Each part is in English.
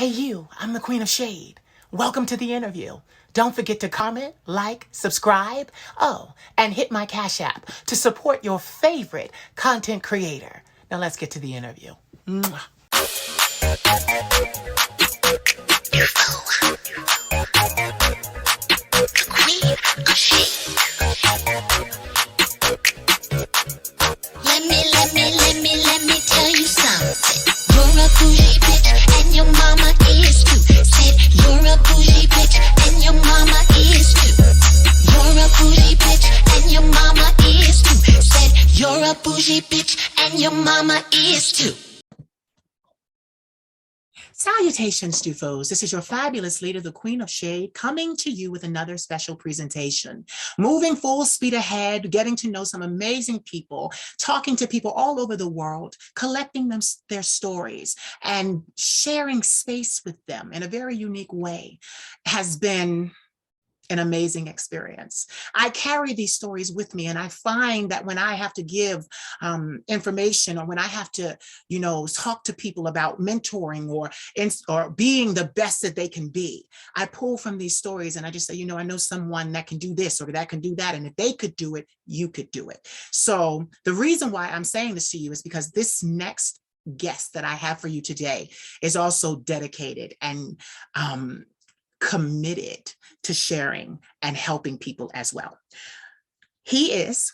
Hey you, I'm the Queen of Shade. Welcome to the interview. Don't forget to comment, like, subscribe, and hit my Cash App to support your favorite content creator. Now let's get to the interview. Mwah. Queen of Shade. Let me tell you something. You're a bougie bitch and your mama is too. Said you're a bougie bitch and your mama is too. You're a bougie bitch and your mama is too. Said you're a bougie bitch and your mama is too. Salutations, Stufos. This is your fabulous leader, the Queen of Shade, coming to you with another special presentation. Moving full speed ahead, getting to know some amazing people, talking to people all over the world, collecting their stories, and sharing space with them in a very unique way has been an amazing experience. I carry these stories with me, and I find that when I have to give information, or when I have to, talk to people about mentoring or being the best that they can be, I pull from these stories and I just say, I know someone that can do this or that can do that, and if they could do it, you could do it. So the reason why I'm saying this to you is because this next guest that I have for you today is also dedicated and committed to sharing and helping people as well. He is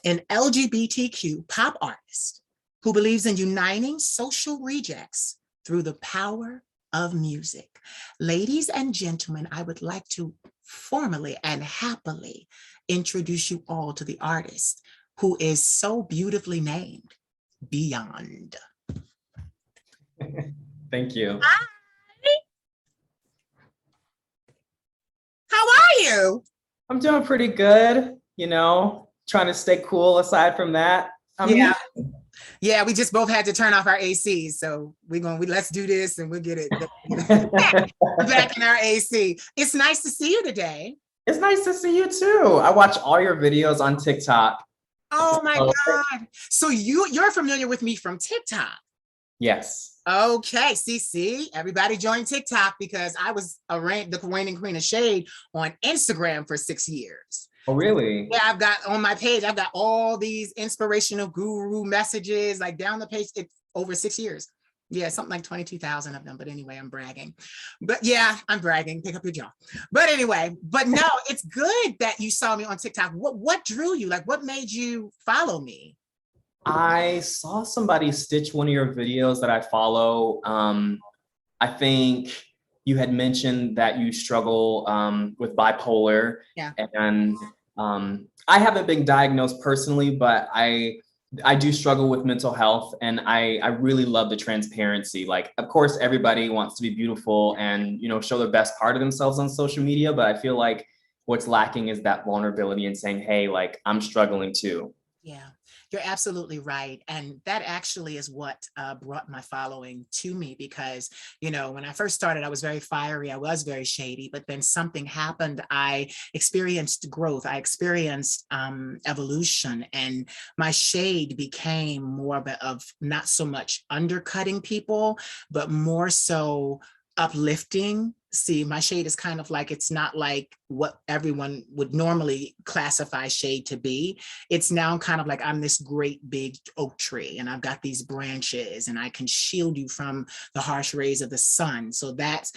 an LGBTQ pop artist who believes in uniting social rejects through the power of music. Ladies and gentlemen, I would like to formally and happily introduce you all to the artist who is so beautifully named Beyond. Thank you. Hi. How are you? I'm doing pretty good, trying to stay cool aside from that. Yeah, we just both had to turn off our ACs. So let's do this and we'll get it back in our AC. It's nice to see you today. It's nice to see you too. I watch all your videos on TikTok. Oh my God. So you're familiar with me from TikTok? Yes. Okay, see, everybody joined TikTok because I was the reigning Queen of Shade on Instagram for 6 years. Oh, really? Yeah, I've got on my page, I've got all these inspirational guru messages, like down the page, it's over 6 years. Yeah, something like 22,000 of them. But anyway, I'm bragging. But yeah, I'm bragging. Pick up your jaw. But anyway, no, it's good that you saw me on TikTok. What drew you? Like, what made you follow me? I saw somebody stitch one of your videos that I follow. I think you had mentioned that you struggle with bipolar. Yeah. And I haven't been diagnosed personally, but I do struggle with mental health, and I really love the transparency. Like, of course, everybody wants to be beautiful and, show the best part of themselves on social media, but I feel like what's lacking is that vulnerability and saying, hey, like, I'm struggling too. Yeah, you're absolutely right. And that actually is what brought my following to me because, when I first started, I was very fiery. I was very shady, but then something happened. I experienced growth. I experienced evolution, and my shade became more of not so much undercutting people, but more so uplifting. See, my shade is kind of like, it's not like what everyone would normally classify shade to be. It's now kind of like I'm this great big oak tree and I've got these branches and I can shield you from the harsh rays of the sun. So that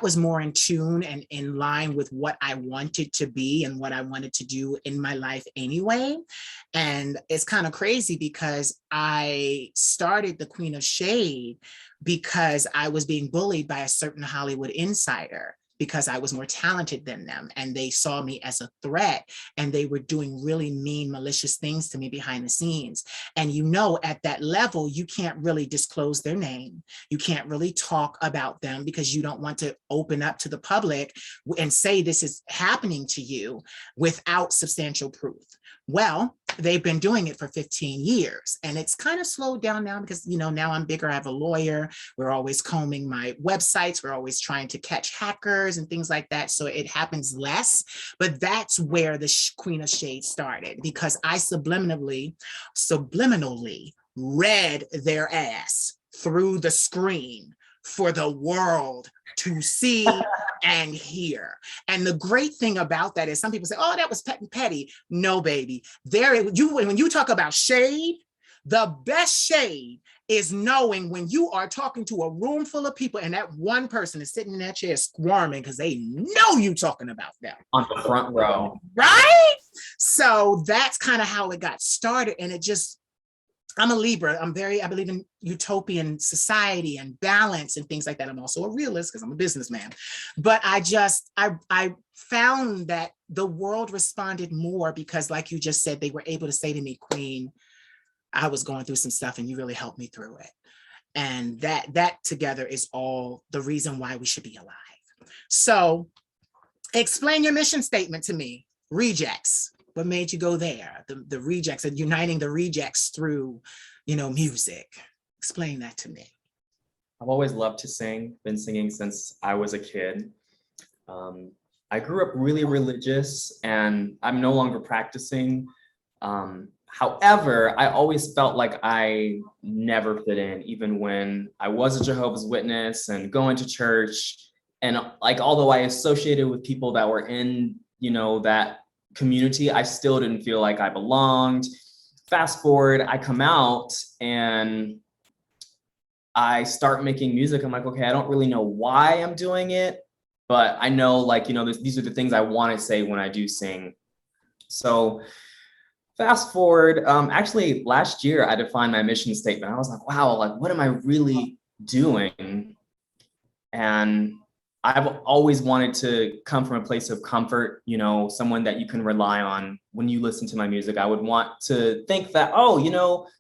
was more in tune and in line with what I wanted to be and what I wanted to do in my life anyway. And it's kind of crazy because I started the Queen of Shade because I was being bullied by a certain Hollywood insider because I was more talented than them. And they saw me as a threat and they were doing really mean, malicious things to me behind the scenes. And at that level, you can't really disclose their name. You can't really talk about them because you don't want to open up to the public and say this is happening to you without substantial proof. Well, they've been doing it for 15 years and it's kind of slowed down now because, now I'm bigger. I have a lawyer. We're always combing my websites. We're always trying to catch hackers and things like that. So it happens less, but that's where the Queen of Shade started because I subliminally read their ass through the screen for the world to see and hear. And the great thing about that is some people say, oh, that was petty. No, baby. When you talk about shade, the best shade is knowing when you are talking to a room full of people and that one person is sitting in that chair squirming because they know you talking about them. On the front row. Right? So that's kind of how it got started. And I'm a Libra. I believe in utopian society and balance and things like that. I'm also a realist because I'm a businessman. But I found that the world responded more because, like you just said, they were able to say to me, Queen, I was going through some stuff and you really helped me through it. And that together is all the reason why we should be alive. So explain your mission statement to me. Rejects. What made you go there? The rejects and uniting the rejects through, music. Explain that to me. I've always loved to sing, been singing since I was a kid. I grew up really religious and I'm no longer practicing. However, I always felt like I never fit in, even when I was a Jehovah's Witness and going to church. And like, although I associated with people that were in, that community, I still didn't feel like I belonged. Fast forward, I come out and I start making music. I'm like, okay, I don't really know why I'm doing it, but I know these are the things I want to say when I do sing. So fast forward, actually last year I defined my mission statement. I was like, wow, what am I really doing? And I've always wanted to come from a place of comfort, someone that you can rely on when you listen to my music. I would want to think that,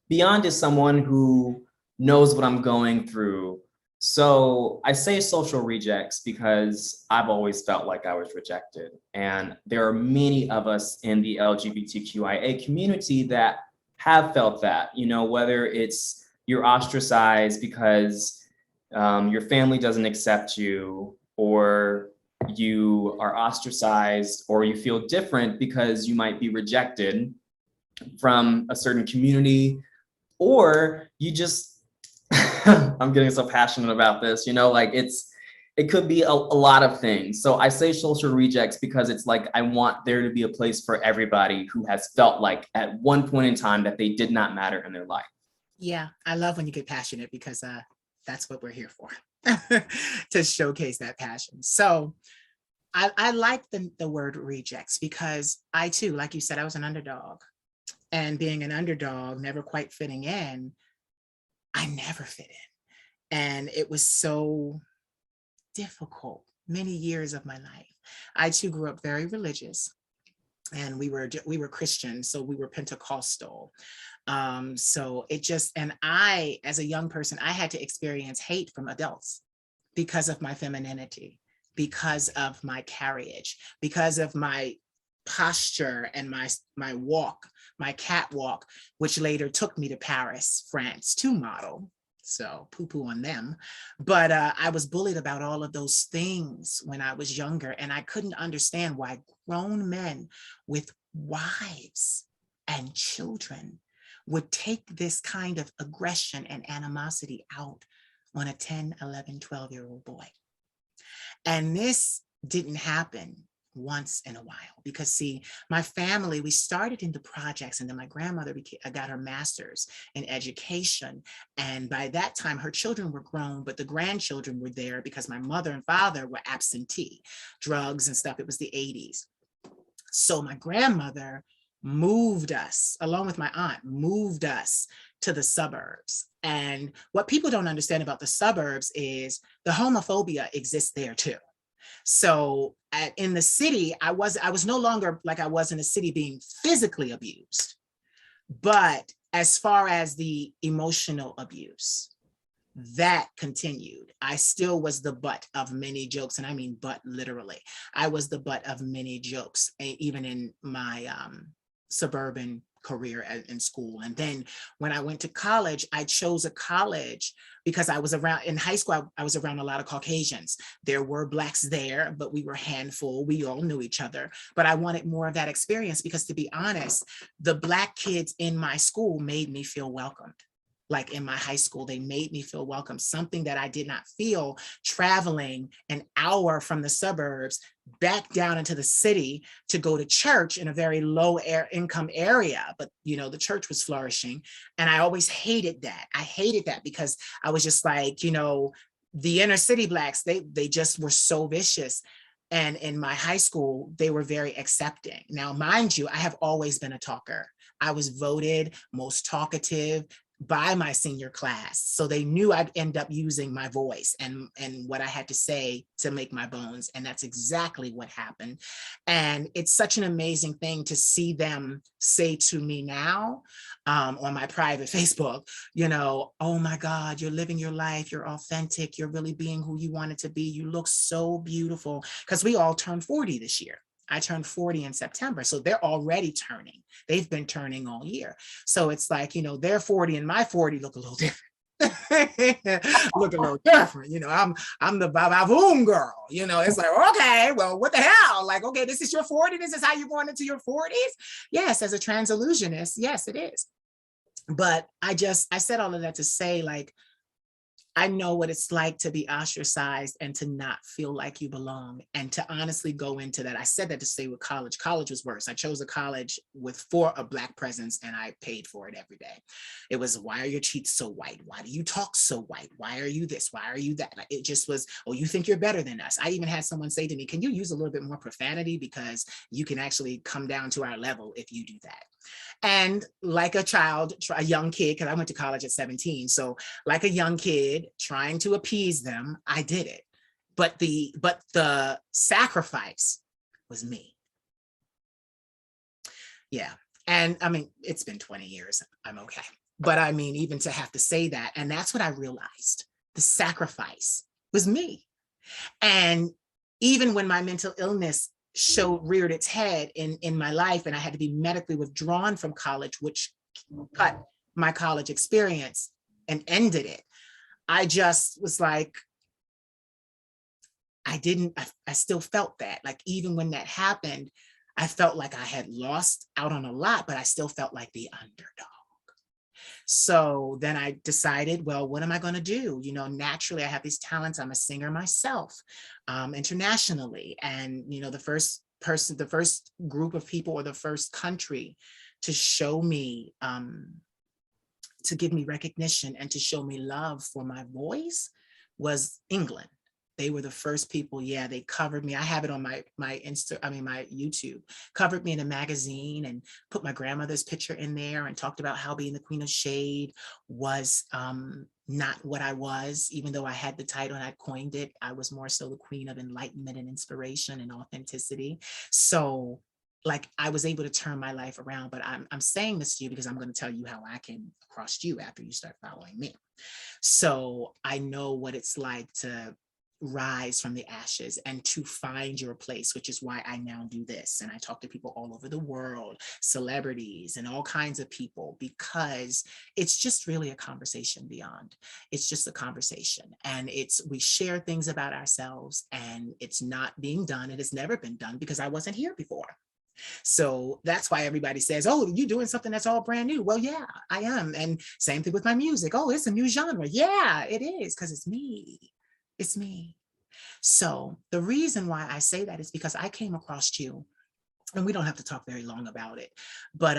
Beyond is someone who knows what I'm going through. So I say social rejects because I've always felt like I was rejected. And there are many of us in the LGBTQIA community that have felt that, whether it's you're ostracized because your family doesn't accept you, or you are ostracized, or you feel different because you might be rejected from a certain community, or you just, I'm getting so passionate about this, it could be a lot of things. So I say social rejects because it's like, I want there to be a place for everybody who has felt like at one point in time that they did not matter in their life. Yeah, I love when you get passionate because that's what we're here for. To showcase that passion. So I like the word rejects because I too, like you said, I was an underdog, and being an underdog, never quite fitting in, I never fit in. And it was so difficult, many years of my life. I too grew up very religious, and we were Christian, so we were Pentecostal. So it just, and I, as a young person, I had to experience hate from adults because of my femininity, because of my carriage, because of my posture and my walk, my catwalk, which later took me to Paris, France to model. So poo-poo on them. But I was bullied about all of those things when I was younger, and I couldn't understand why grown men with wives and children would take this kind of aggression and animosity out on a 10, 11, 12-year-old boy. And this didn't happen once in a while because, see, my family, we started in the projects, and then my grandmother got her master's in education. And by that time, her children were grown, but the grandchildren were there because my mother and father were absentee, drugs and stuff. It was the 80s. So my grandmother moved us, along with my aunt, moved us to the suburbs. And what people don't understand about the suburbs is the homophobia exists there too. So in the city, I was no longer like I was in the city being physically abused, but as far as the emotional abuse, that continued. I still was the butt of many jokes, and I mean butt literally. I was the butt of many jokes, even in my suburban career in school. And then when I went to college, I chose a college because I was around, in high school, I was around a lot of Caucasians. There were Blacks there, but we were a handful. We all knew each other. But I wanted more of that experience because, to be honest, the Black kids in my school made me feel welcomed. like in my high school. They made me feel welcome, something that I did not feel traveling an hour from the suburbs back down into the city to go to church in a very low income area. But, you know, the church was flourishing. And I always hated that. I hated that because I was just like, you know, the inner city Blacks, they just were so vicious. And in my high school, they were very accepting. Now, mind you, I have always been a talker. I was voted most talkative by my senior class. So they knew I'd end up using my voice and what I had to say to make my bones. And that's exactly what happened. And it's such an amazing thing to see them say to me now on my private Facebook, you know, oh my God, you're living your life. You're authentic. You're really being who you wanted to be. You look so beautiful. Because we all turned 40 this year. I turned 40 in September. So they're already turning. They've been turning all year. So it's like, you know, their 40 and my 40 look a little different. Look a little different. You know, I'm the Bavaboom girl. You know, it's like, okay, well, what the hell? Like, okay, this is your 40. This is how you're going into your 40s. Yes, as a trans illusionist, yes, it is. But I said all of that to say, like, I know what it's like to be ostracized and to not feel like you belong, and to honestly go into that. I said that to say with college. College was worse. I chose a college for a Black presence, and I paid for it every day. It was, why are your teeth so white? Why do you talk so white? Why are you this? Why are you that? It just was, oh, you think you're better than us. I even had someone say to me, can you use a little bit more profanity? Because you can actually come down to our level if you do that. And like a child, a young kid, because I went to college at 17. So like a young kid trying to appease them, I did it. But the sacrifice was me. Yeah. And I mean, it's been 20 years. I'm okay. But I mean, even to have to say that, and that's what I realized. The sacrifice was me. And even when my mental illness reared its head in my life, and I had to be medically withdrawn from college, which cut my college experience and ended it, I just was like, I still felt that. Like, even when that happened, I felt like I had lost out on a lot, but I still felt like the underdog. So then I decided, well, what am I going to do? You know, naturally, I have these talents. I'm a singer myself, internationally. And, you know, the first group of people, or the first country to show me, to give me recognition and to show me love for my voice was England. They were the first people. Yeah, they covered me. I have it on my YouTube, covered me in a magazine and put my grandmother's picture in there and talked about how being the Queen of Shade was not what I was, even though I had the title and I coined it. I was more so the Queen of Enlightenment and Inspiration and Authenticity. So like, I was able to turn my life around. But I'm saying this to you because I'm going to tell you how I came across you after you start following me. So I know what it's like to rise from the ashes and to find your place, which is why I now do this. And I talk to people all over the world, celebrities and all kinds of people, because it's just really a conversation beyond. It's just a conversation. And we share things about ourselves, and it's not being done. It has never been done because I wasn't here before. So that's why everybody says, oh, you're doing something that's all brand new. Well, yeah, I am. And same thing with my music. Oh, it's a new genre. Yeah, it is, because it's me. It's me. So the reason why I say that is because I came across you, and we don't have to talk very long about it, but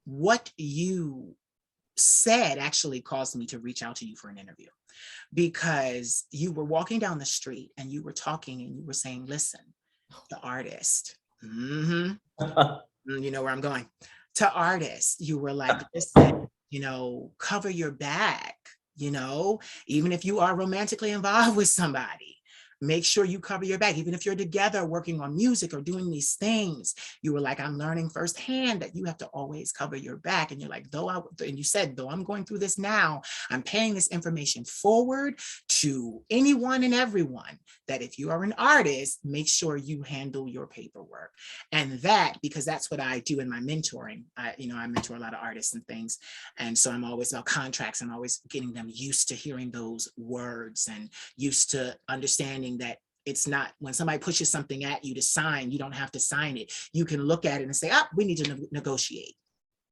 what you said actually caused me to reach out to you for an interview, because you were walking down the street and you were talking and you were saying, listen, the artist, you know where I'm going, to artists, you were like, listen, you know, cover your back, you know, even if you are romantically involved with somebody, make sure you cover your back. Even if you're together working on music or doing these things, you were like, I'm learning firsthand that you have to always cover your back. And you're like, and you said, though I'm going through this now, I'm paying this information forward to anyone and everyone, that if you are an artist, make sure you handle your paperwork. And that, because that's what I do in my mentoring. I mentor a lot of artists and things. And so I'm always about contracts. I'm always getting them used to hearing those words and used to understanding that it's not, when somebody pushes something at you to sign, you don't have to sign it. You can look at it and say, oh, we need to negotiate.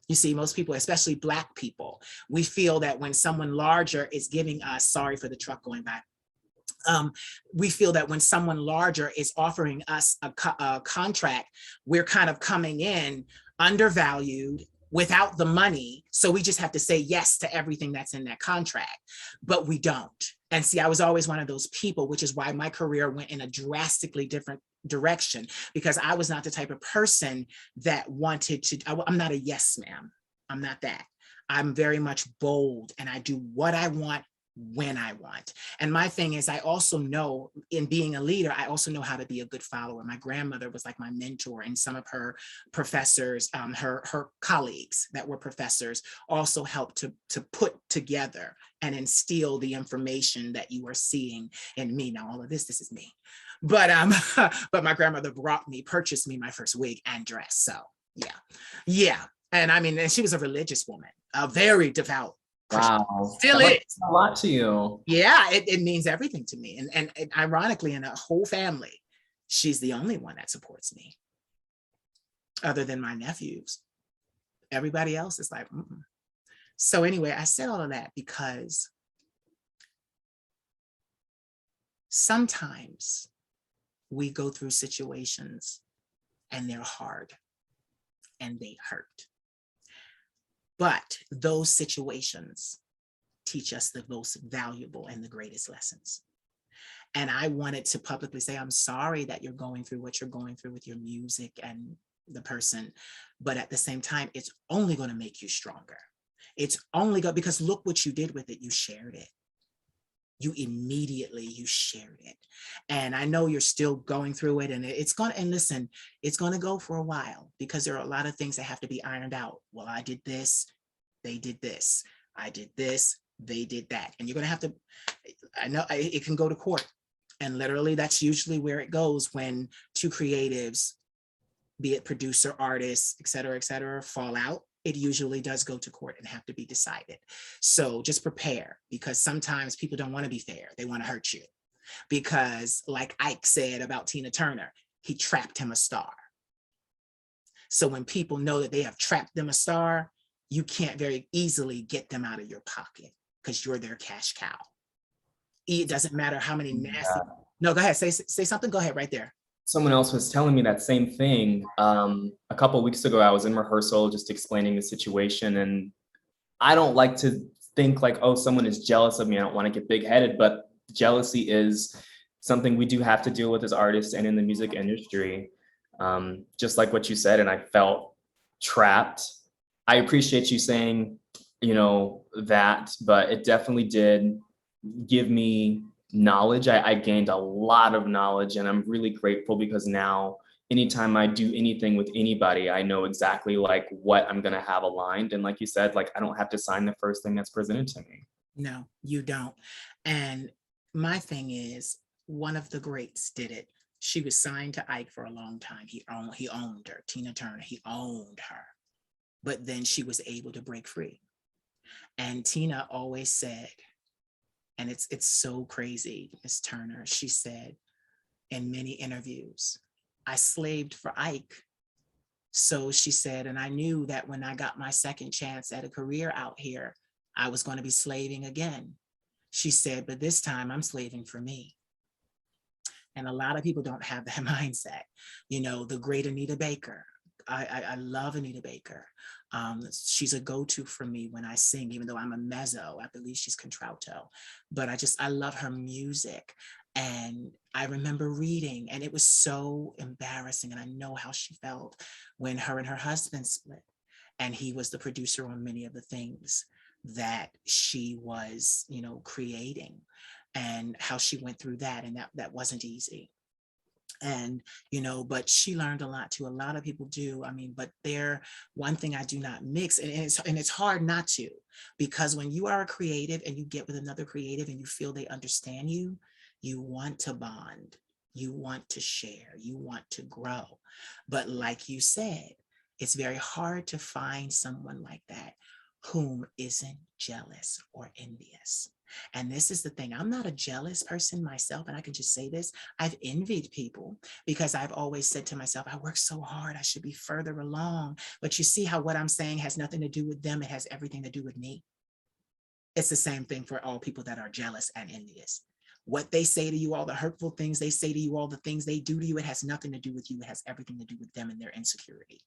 You see, most people, especially Black people, we feel that when someone larger is giving us, sorry for the truck going by, we feel that when someone larger is offering us a contract, we're kind of coming in undervalued without the money. So we just have to say yes to everything that's in that contract, but we don't. And see, I was always one of those people, which is why my career went in a drastically different direction, because I was not the type of person that wanted to, I'm not a yes ma'am. I'm not that. I'm very much bold, and I do what I want when I want. And my thing is, I also know, in being a leader, I also know how to be a good follower. My grandmother was like my mentor, and some of her professors, her colleagues that were professors, also helped to put together and instill the information that you are seeing in me. Now, all of this is me. But but my grandmother purchased me my first wig and dress. So yeah. And I mean, and she was a religious woman, a very devout Christian. Wow. Still That must is. mean a lot to you. Yeah, it means everything to me. And ironically, in a whole family, she's the only one that supports me, other than my nephews. Everybody else is like, mm-mm. So anyway, I said all of that because sometimes we go through situations and they're hard and they hurt. But those situations teach us the most valuable and the greatest lessons. And I wanted to publicly say, I'm sorry that you're going through what you're going through with your music and the person, but at the same time, it's only going to make you stronger. It's only going, because look what you did with it. You shared it. You shared it. And I know you're still going through it, and it's going to, and listen, it's going to go for a while, because there are a lot of things that have to be ironed out. Well, I did this, they did this, I did this, they did that. And you're going to have to, I know it can go to court. And literally that's usually where it goes when two creatives, be it producer, artists, et cetera, fall out. It usually does go to court and have to be decided. So just prepare, because sometimes people don't want to be fair. They want to hurt you. Because like Ike said about Tina Turner, he trapped him a star. So when people know that they have trapped them a star, you can't very easily get them out of your pocket, because you're their cash cow. It doesn't matter how many nasty. No, go ahead, say something. Go ahead right there. Someone else was telling me that same thing. A couple of weeks ago, I was in rehearsal just explaining the situation, and I don't like to think like, oh, someone is jealous of me. I don't want to get big-headed, but jealousy is something we do have to deal with as artists and in the music industry. Just like what you said, and I felt trapped. I appreciate you saying, that, but it definitely did give me knowledge. I gained a lot of knowledge, and I'm really grateful, because now anytime I do anything with anybody, I know exactly like what I'm going to have aligned. And like you said, like I don't have to sign the first thing that's presented to me. No, you don't. And my thing is, one of the greats did it. She was signed to Ike for a long time. He owned her. Tina Turner, he owned her. But then she was able to break free. And Tina always said, and it's so crazy, Miss Turner, she said in many interviews, I slaved for Ike. So she said, and I knew that when I got my second chance at a career out here, I was going to be slaving again. She said, but this time I'm slaving for me. And a lot of people don't have that mindset. The great Anita Baker. I love Anita Baker. She's a go-to for me when I sing, even though I'm a mezzo. I believe she's contralto, but I love her music. And I remember reading, and it was so embarrassing. And I know how she felt when her and her husband split. And he was the producer on many of the things that she was, creating, and how she went through that. And that wasn't easy. And but she learned a lot too. A lot of people do. I mean, but one thing I do not mix, and it's hard not to, because when you are a creative and you get with another creative and you feel they understand you, you want to bond, you want to share, you want to grow. But like you said, it's very hard to find someone like that whom isn't jealous or envious. And this is the thing, I'm not a jealous person myself, and I can just say this. I've envied people because I've always said to myself, I work so hard, I should be further along. But you see how what I'm saying has nothing to do with them, it has everything to do with me. It's the same thing for all people that are jealous and envious. What they say to you, all the hurtful things they say to you, all the things they do to you, it has nothing to do with you. It has everything to do with them and their insecurity.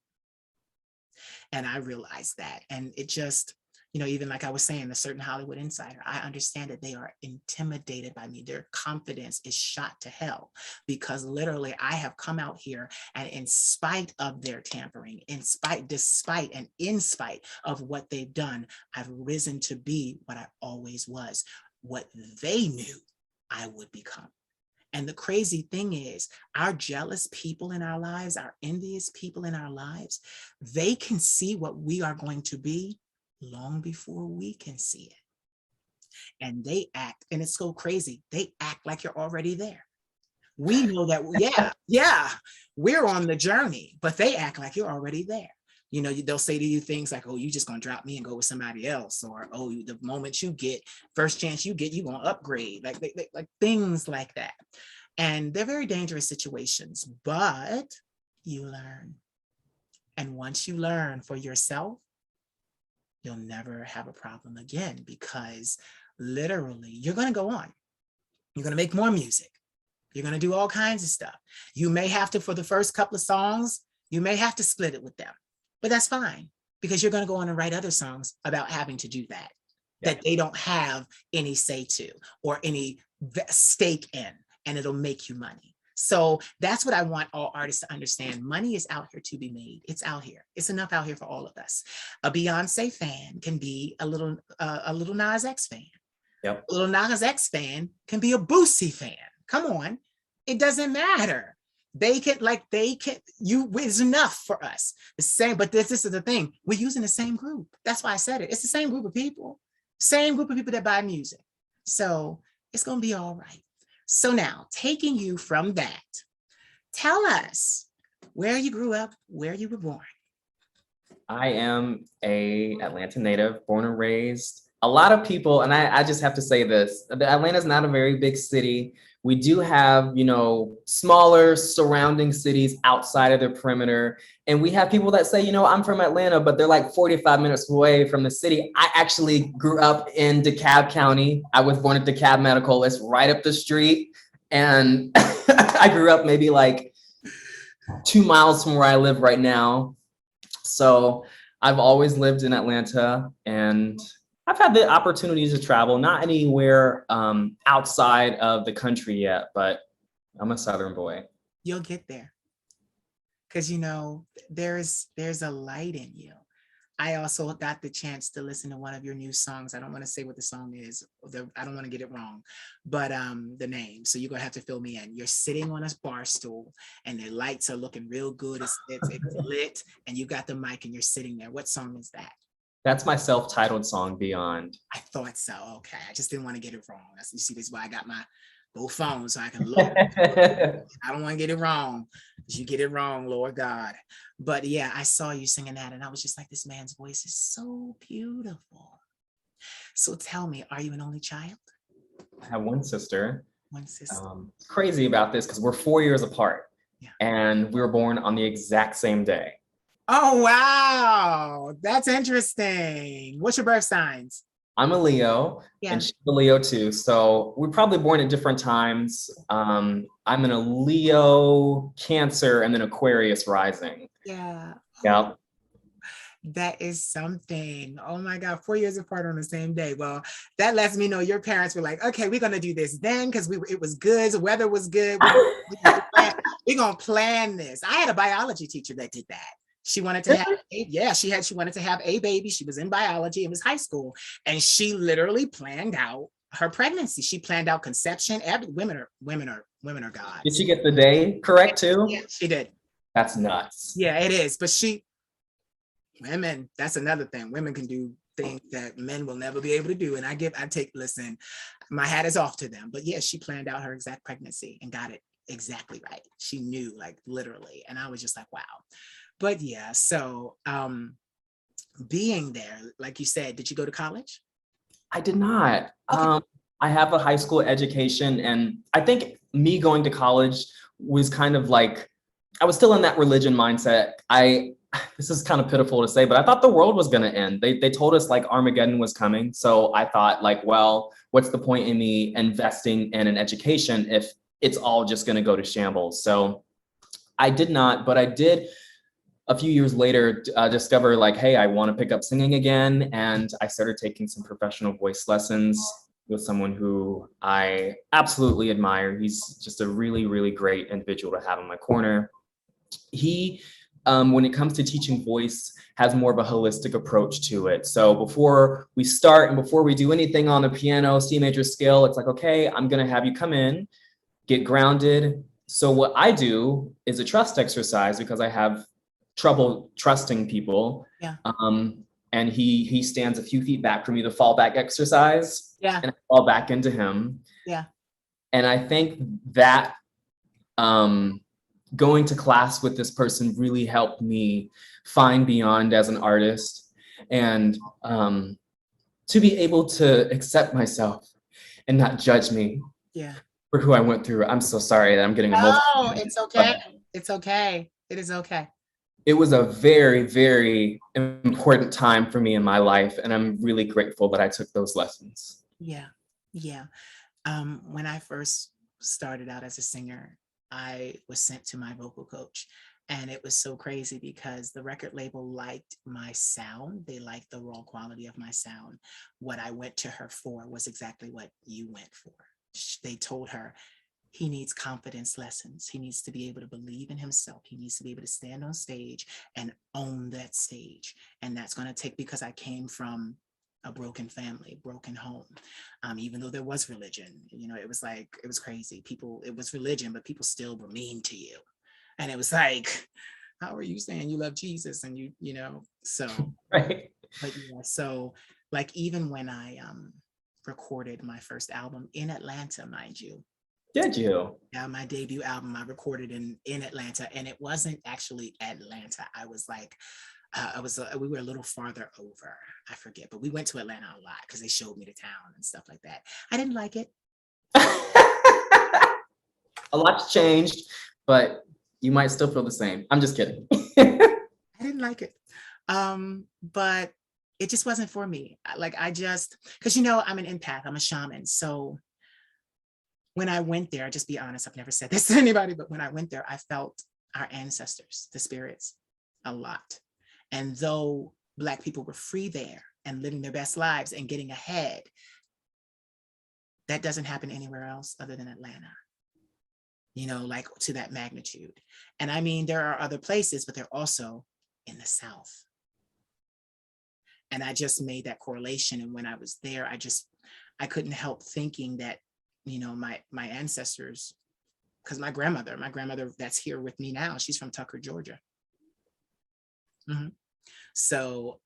And I realized that. And it just, even like I was saying, a certain Hollywood insider, I understand that they are intimidated by me. Their confidence is shot to hell because literally I have come out here and in spite of their tampering, despite and in spite of what they've done, I've risen to be what I always was, what they knew I would become. And the crazy thing is, our jealous people in our lives, our envious people in our lives, they can see what we are going to be long before we can see it. And they act, and it's so crazy, they act like you're already there. We know that, yeah, we're on the journey, but they act like you're already there. They'll say to you things like, oh, you just gonna drop me and go with somebody else, or oh, the moment you get, first chance you get, you gonna upgrade, like things like that. And they're very dangerous situations, but you learn. And once you learn for yourself, you'll never have a problem again, because literally you're gonna go on. You're gonna make more music. You're gonna do all kinds of stuff. You may have to, for the first couple of songs, you may have to split it with them. But that's fine, because you're going to go on and write other songs about having to do that, that they don't have any say to or any stake in, and it'll make you money. So that's what I want all artists to understand. Money is out here to be made. It's out here. It's enough out here for all of us. A Beyonce fan can be a little Nas X fan. Yep. A little Nas X fan can be a Boosie fan. Come on. It doesn't matter. It's enough for us. The same, but this is the thing. We're using the same group. That's why I said it. It's the same group of people that buy music. So it's going to be all right. So now, taking you from that, tell us where you grew up, where you were born. I am a Atlanta native, born and raised. A lot of people, and I just have to say this, Atlanta's not a very big city. We do have, smaller surrounding cities outside of the perimeter. And we have people that say, I'm from Atlanta, but they're like 45 minutes away from the city. I actually grew up in DeKalb County. I was born at DeKalb Medical. It's right up the street. And I grew up maybe like 2 miles from where I live right now. So I've always lived in Atlanta, and I've had the opportunities to travel, not anywhere outside of the country yet, but I'm a Southern boy. You'll get there. Because, there's a light in you. I also got the chance to listen to one of your new songs. I don't want to say what the song is. I don't want to get it wrong, but the name. So you're going to have to fill me in. You're sitting on a bar stool and the lights are looking real good. It's lit, and you got the mic and you're sitting there. What song is that? That's my self-titled song, Beyond. I thought so. Okay. I just didn't want to get it wrong. You see, this is why I got my both phones so I can look. I don't want to get it wrong. You get it wrong, Lord God. But yeah, I saw you singing that and I was just like, this man's voice is so beautiful. So tell me, are you an only child? I have one sister. One sister. Crazy about this because we're 4 years apart. Yeah. And we were born on the exact same day. Oh, wow. That's interesting. What's your birth signs? I'm a Leo, and she's a Leo too. So we're probably born at different times. I'm in a Leo, Cancer, and then Aquarius rising. Yeah. Yep. That is something. Oh my God, 4 years apart on the same day. Well, that lets me know your parents were like, okay, we're gonna do this then because it was good, the weather was good. We're gonna plan this. I had a biology teacher that did that. She wanted to have, she wanted to have a baby. She was in biology. It was high school. And she literally planned out her pregnancy. She planned out conception. Women are gods. Did she get the day correct too? Yeah, she did. That's nuts. Yeah, it is. But women, that's another thing. Women can do things that men will never be able to do. And listen, my hat is off to them. But yeah, she planned out her exact pregnancy and got it exactly right. She knew, like, literally. And I was just like, wow. But yeah, so being there, like you said, did you go to college? I did not. Okay. I have a high school education, and I think me going to college was kind of like, I was still in that religion mindset. This is kind of pitiful to say, but I thought the world was going to end. They told us like Armageddon was coming. So I thought like, well, what's the point in me investing in an education if it's all just going to go to shambles? So I did not, but I did a few years later discover like, hey, I want to pick up singing again. And I started taking some professional voice lessons with someone who I absolutely admire. He's just a really, really great individual to have in my corner. He, when it comes to teaching voice, has more of a holistic approach to it. So before we start and before we do anything on the piano, C major scale, it's like, okay, I'm going to have you come in, get grounded. So what I do is a trust exercise because I have trouble trusting people. Yeah. And he stands a few feet back from me, the fallback exercise. Yeah. And I fall back into him. Yeah. And I think that going to class with this person really helped me find beyond as an artist, and to be able to accept myself and not judge me Yeah. for who I went through. I'm so sorry that I'm getting emotional. Oh, it's okay. It's okay. It is okay. It was a very, very important time for me in my life, and I'm really grateful that I took those lessons. Yeah. Yeah. When I first started out as a singer, I was sent to my vocal coach, and it was so crazy because the record label liked my sound. They liked the raw quality of my sound. What I went to her for was exactly what you went for. They told her, he needs confidence lessons. He needs to be able to believe in himself. He needs to be able to stand on stage and own that stage. And that's going to take, because I came from a broken family, broken home. Even though there was religion, it was like, it was crazy. It was religion, but people still were mean to you. And it was like, how are you saying you love Jesus? And so, Right. but yeah, so like, even when I recorded my first album in Atlanta, mind you. Did you? Yeah, my debut album I recorded in Atlanta, and it wasn't actually Atlanta. I was like, we were a little farther over. I forget, but we went to Atlanta a lot because they showed me the town and stuff like that. I didn't like it. A lot's changed, but you might still feel the same. I'm just kidding. I didn't like it. But it just wasn't for me. Because I'm an empath, I'm a shaman. So when I went there, just be honest, I've never said this to anybody, but when I went there, I felt our ancestors, the spirits, a lot. And though Black people were free there and living their best lives and getting ahead, that doesn't happen anywhere else other than Atlanta, like to that magnitude. And I mean, there are other places, but they're also in the South. And I just made that correlation. And when I was there, I couldn't help thinking that, my ancestors, because my grandmother that's here with me now, she's from Tucker, Georgia. Mm-hmm. So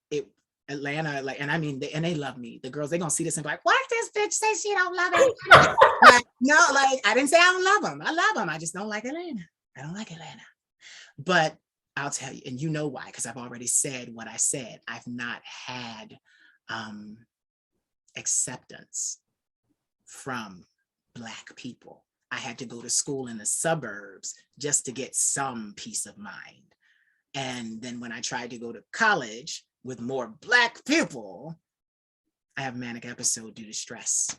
Atlanta, and I mean, they love me. The girls, they gonna see this and be like, what this bitch say she don't love it? No, I didn't say I don't love them. I love them. I just don't like Atlanta. I don't like Atlanta. But I'll tell you, and you know why, because I've already said what I said. I've not had acceptance from Black people. I had to go to school in the suburbs just to get some peace of mind. And then when I tried to go to college with more Black people, I have a manic episode due to stress.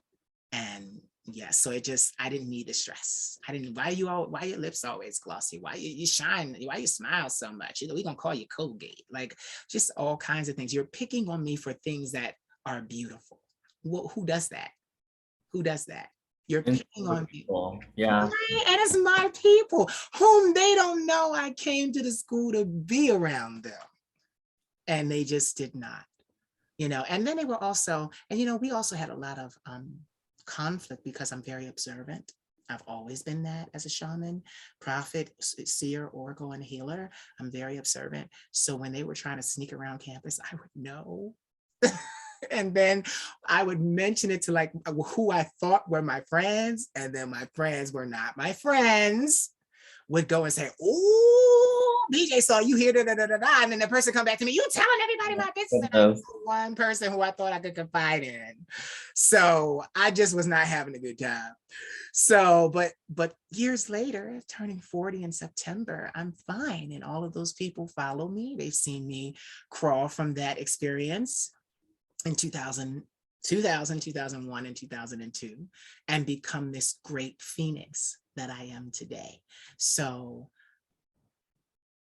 And yeah, so I didn't need the stress. Why your lips always glossy? Why you shine? Why you smile so much? We gonna call you Colgate. Like, just all kinds of things. You're picking on me for things that are beautiful. Well, who does that? Who does that? You're picking on people. Yeah. Right? And it's my people whom they don't know I came to the school to be around them. And they just did not, and then they were also, and we also had a lot of conflict because I'm very observant. I've always been that as a shaman, prophet, seer, oracle, and healer. I'm very observant. So when they were trying to sneak around campus, I would know. And then I would mention it to like who I thought were my friends, and then my friends were not my friends, would go and say, oh, BJ saw you here, da, da, da, da, da. And then the person come back to me, you telling everybody my business. And I was the one person who I thought I could confide in. So I just was not having a good time. So, but years later, turning 40 in September, I'm fine. And all of those people follow me. They've seen me crawl from that experience in 2001, and 2002, and become this great phoenix that I am today. So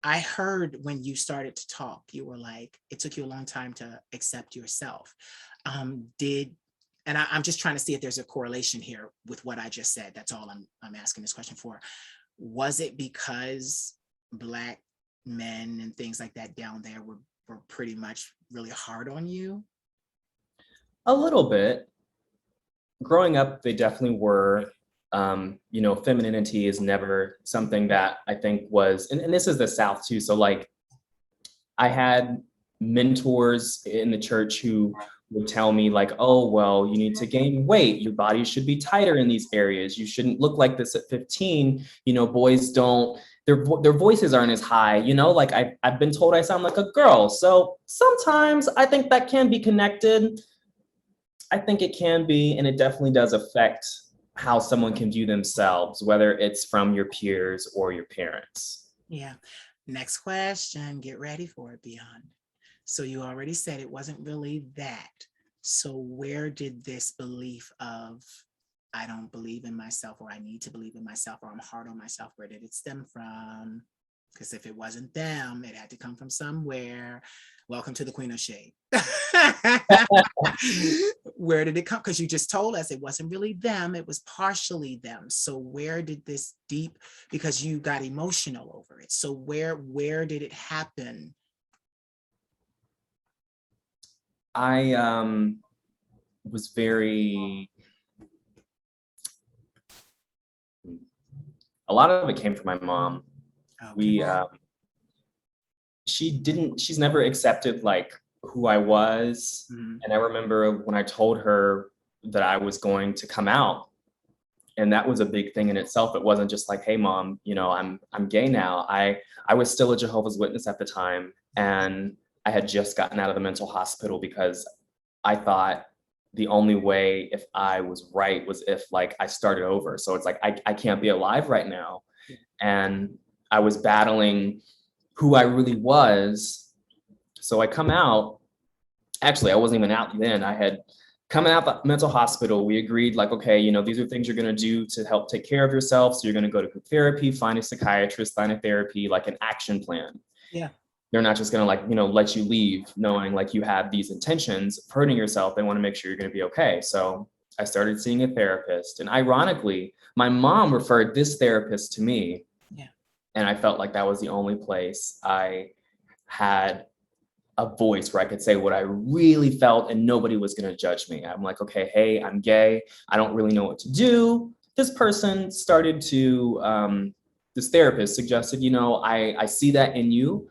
I heard when you started to talk, you were like, it took you a long time to accept yourself. I'm just trying to see if there's a correlation here with what I just said. That's all I'm asking this question for. Was it because Black men and things like that down there were pretty much really hard on you? A little bit. Growing up, they definitely were. Femininity is never something that I think was, and this is the South too. So like, I had mentors in the church who would tell me like, oh, well, you need to gain weight. Your body should be tighter in these areas. You shouldn't look like this at 15. Boys don't, their voices aren't as high, like I've been told I sound like a girl. So sometimes I think that can be connected. I think it can be, and it definitely does affect how someone can view themselves, whether it's from your peers or your parents. Yeah. Next question, get ready for it, Beyond. So you already said it wasn't really that. So where did this belief of, I don't believe in myself, or I need to believe in myself, or I'm hard on myself, where did it stem from? Because if it wasn't them, it had to come from somewhere. Welcome to the Queen of Shade. Where did it come? Because you just told us it wasn't really them, it was partially them. So where did this deep, because you got emotional over it. So where did it happen? I was a lot of it came from my mom. Okay. She's never accepted like who I was. Mm-hmm. And I remember when I told her that I was going to come out, and that was a big thing in itself. It wasn't just like, hey mom, I'm gay now. I was still a Jehovah's Witness at the time, and I had just gotten out of the mental hospital because I thought the only way if I was right was if like I started over. So it's like, I can't be alive right now. And I was battling who I really was. So I come out, actually, I wasn't even out then. I had coming out the mental hospital. We agreed like, okay, these are things you're going to do to help take care of yourself. So you're going to go to therapy, find a psychiatrist, find a therapy, like an action plan. Yeah. They're not just going to like, let you leave knowing like you have these intentions of hurting yourself. They want to make sure you're going to be okay. So I started seeing a therapist, and ironically, my mom referred this therapist to me. Yeah. And I felt like that was the only place I had a voice where I could say what I really felt and nobody was going to judge me. I'm like, okay, hey, I'm gay. I don't really know what to do. This person started to, this therapist suggested, I see that in you,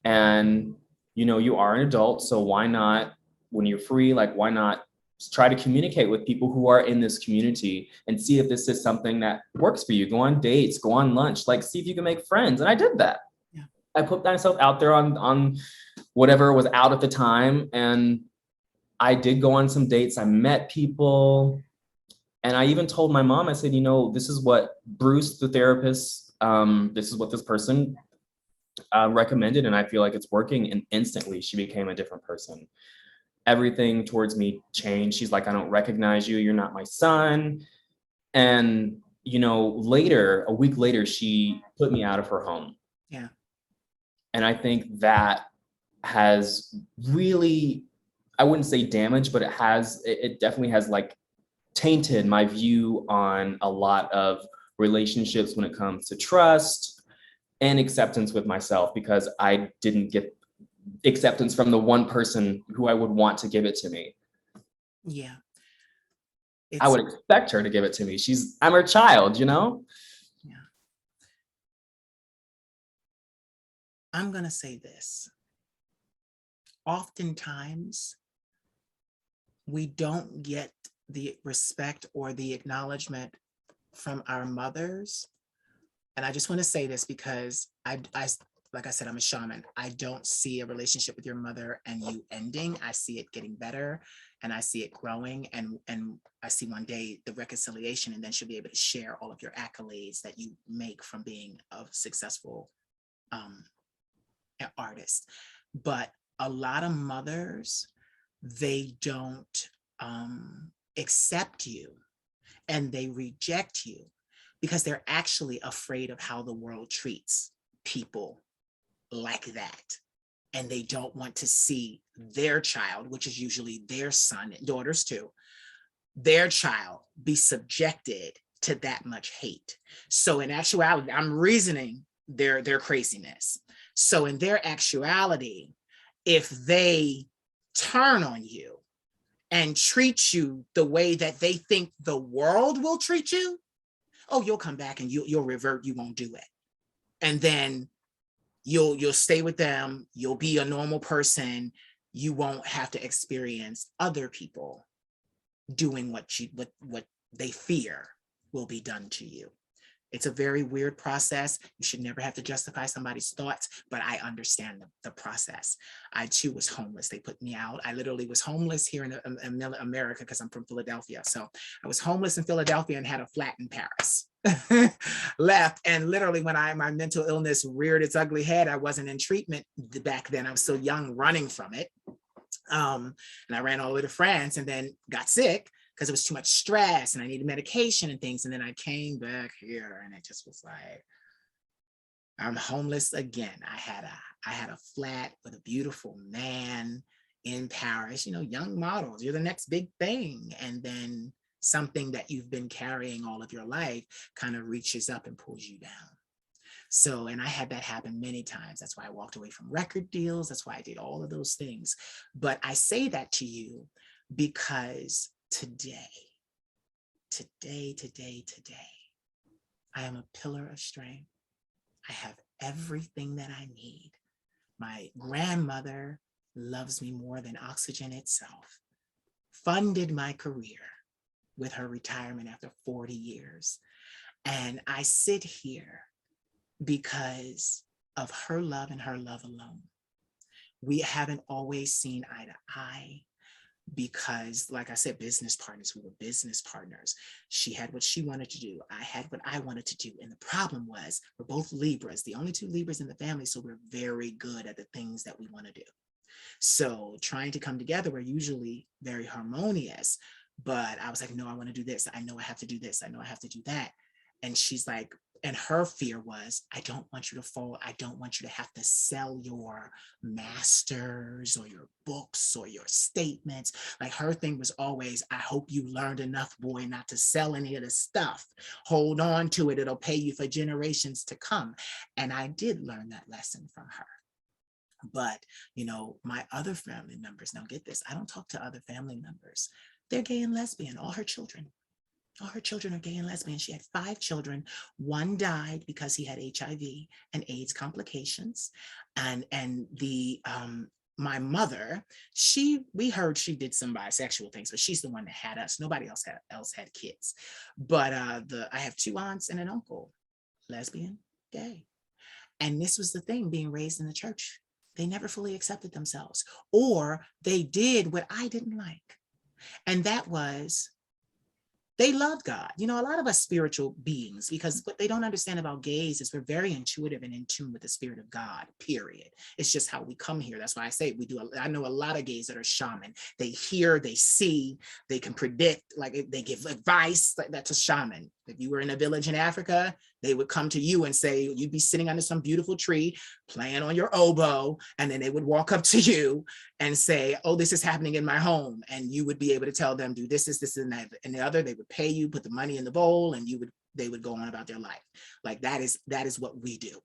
and, you are an adult. So why not, when you're free, like, why not try to communicate with people who are in this community and see if this is something that works for you. Go on dates, go on lunch, like see if you can make friends. And I did that. Yeah. I put myself out there on whatever was out at the time. And I did go on some dates. I met people. And I even told my mom, I said, this is what Bruce, the therapist, this is what this person recommended. And I feel like it's working. And instantly she became a different person. Everything towards me changed. She's like, I don't recognize you. You're not my son. And, later, a week later, she put me out of her home. Yeah. And I think that has really, I wouldn't say damaged, but it definitely has like tainted my view on a lot of relationships when it comes to trust and acceptance with myself, because I didn't get acceptance from the one person who I would want to give it to me. Yeah. I would expect her to give it to me. I'm her child, Yeah. I'm going to say this. Oftentimes, we don't get the respect or the acknowledgement from our mothers. And I just want to say this because I like I said, I'm a shaman. I don't see a relationship with your mother and you ending. I see it getting better, and I see it growing, and I see one day the reconciliation, and then she'll be able to share all of your accolades that you make from being a successful um, artist. But a lot of mothers, they don't accept you, and they reject you because they're actually afraid of how the world treats people like that. And they don't want to see their child, which is usually their son and daughters too, their child be subjected to that much hate. So in actuality, I'm reasoning their craziness. So in their actuality, if they turn on you and treat you the way that they think the world will treat you, oh, you'll come back and you'll revert, you won't do it. And then you'll stay with them, you'll be a normal person, you won't have to experience other people doing what they fear will be done to you. It's a very weird process. You should never have to justify somebody's thoughts, but I understand the process. I too was homeless. They put me out. I literally was homeless here in America because I'm from Philadelphia. So I was homeless in Philadelphia and had a flat in Paris. Left, and literally when my mental illness reared its ugly head, I wasn't in treatment back then. I was so young, running from it. And I ran all the way to France and then got sick because it was too much stress and I needed medication and things. And then I came back here and it just was like, I'm homeless again. I had a flat with a beautiful man in Paris, young models, you're the next big thing. And then something that you've been carrying all of your life kind of reaches up and pulls you down. So, and I had that happen many times. That's why I walked away from record deals. That's why I did all of those things. But I say that to you because today, I am a pillar of strength. I have everything that I need. My grandmother loves me more than oxygen itself, funded my career with her retirement after 40 years. And I sit here because of her love and her love alone. We haven't always seen eye to eye because, like I said, business partners, we were business partners. She had what she wanted to do. I had what I wanted to do. And the problem was we're both Libras, the only two Libras in the family. So we're very good at the things that we want to do. So trying to come together, we're usually very harmonious. But I was like, no, I want to do this. I know I have to do this. I know I have to do that. And she's like, and her fear was, I don't want you to fall. I don't want you to have to sell your masters or your books or your statements. Like her thing was always, I hope you learned enough, boy, not to sell any of the stuff. Hold on to it. It'll pay you for generations to come. And I did learn that lesson from her. But, my other family members, now get this, I don't talk to other family members. They're gay and lesbian, all her children. All her children are gay and lesbian. She had 5 children. One died because he had HIV and AIDS complications. And my mother, we heard she did some bisexual things, but she's the one that had us. Nobody else had kids. But I have 2 aunts and an uncle, lesbian, gay. And this was the thing, being raised in the church. They never fully accepted themselves, or they did what I didn't like. And that was, they loved God. A lot of us spiritual beings, because what they don't understand about gays is we're very intuitive and in tune with the spirit of God, period. It's just how we come here. That's why I say I know a lot of gays that are shaman. They hear, they see, they can predict, like they give advice. Like that's a shaman. If you were in a village in Africa, they would come to you and say, you'd be sitting under some beautiful tree, playing on your oboe, and then they would walk up to you and say, oh, this is happening in my home. And you would be able to tell them, do this, and that, and the other. They would pay you, put the money in the bowl, and they would go on about their life. Like that is what we do.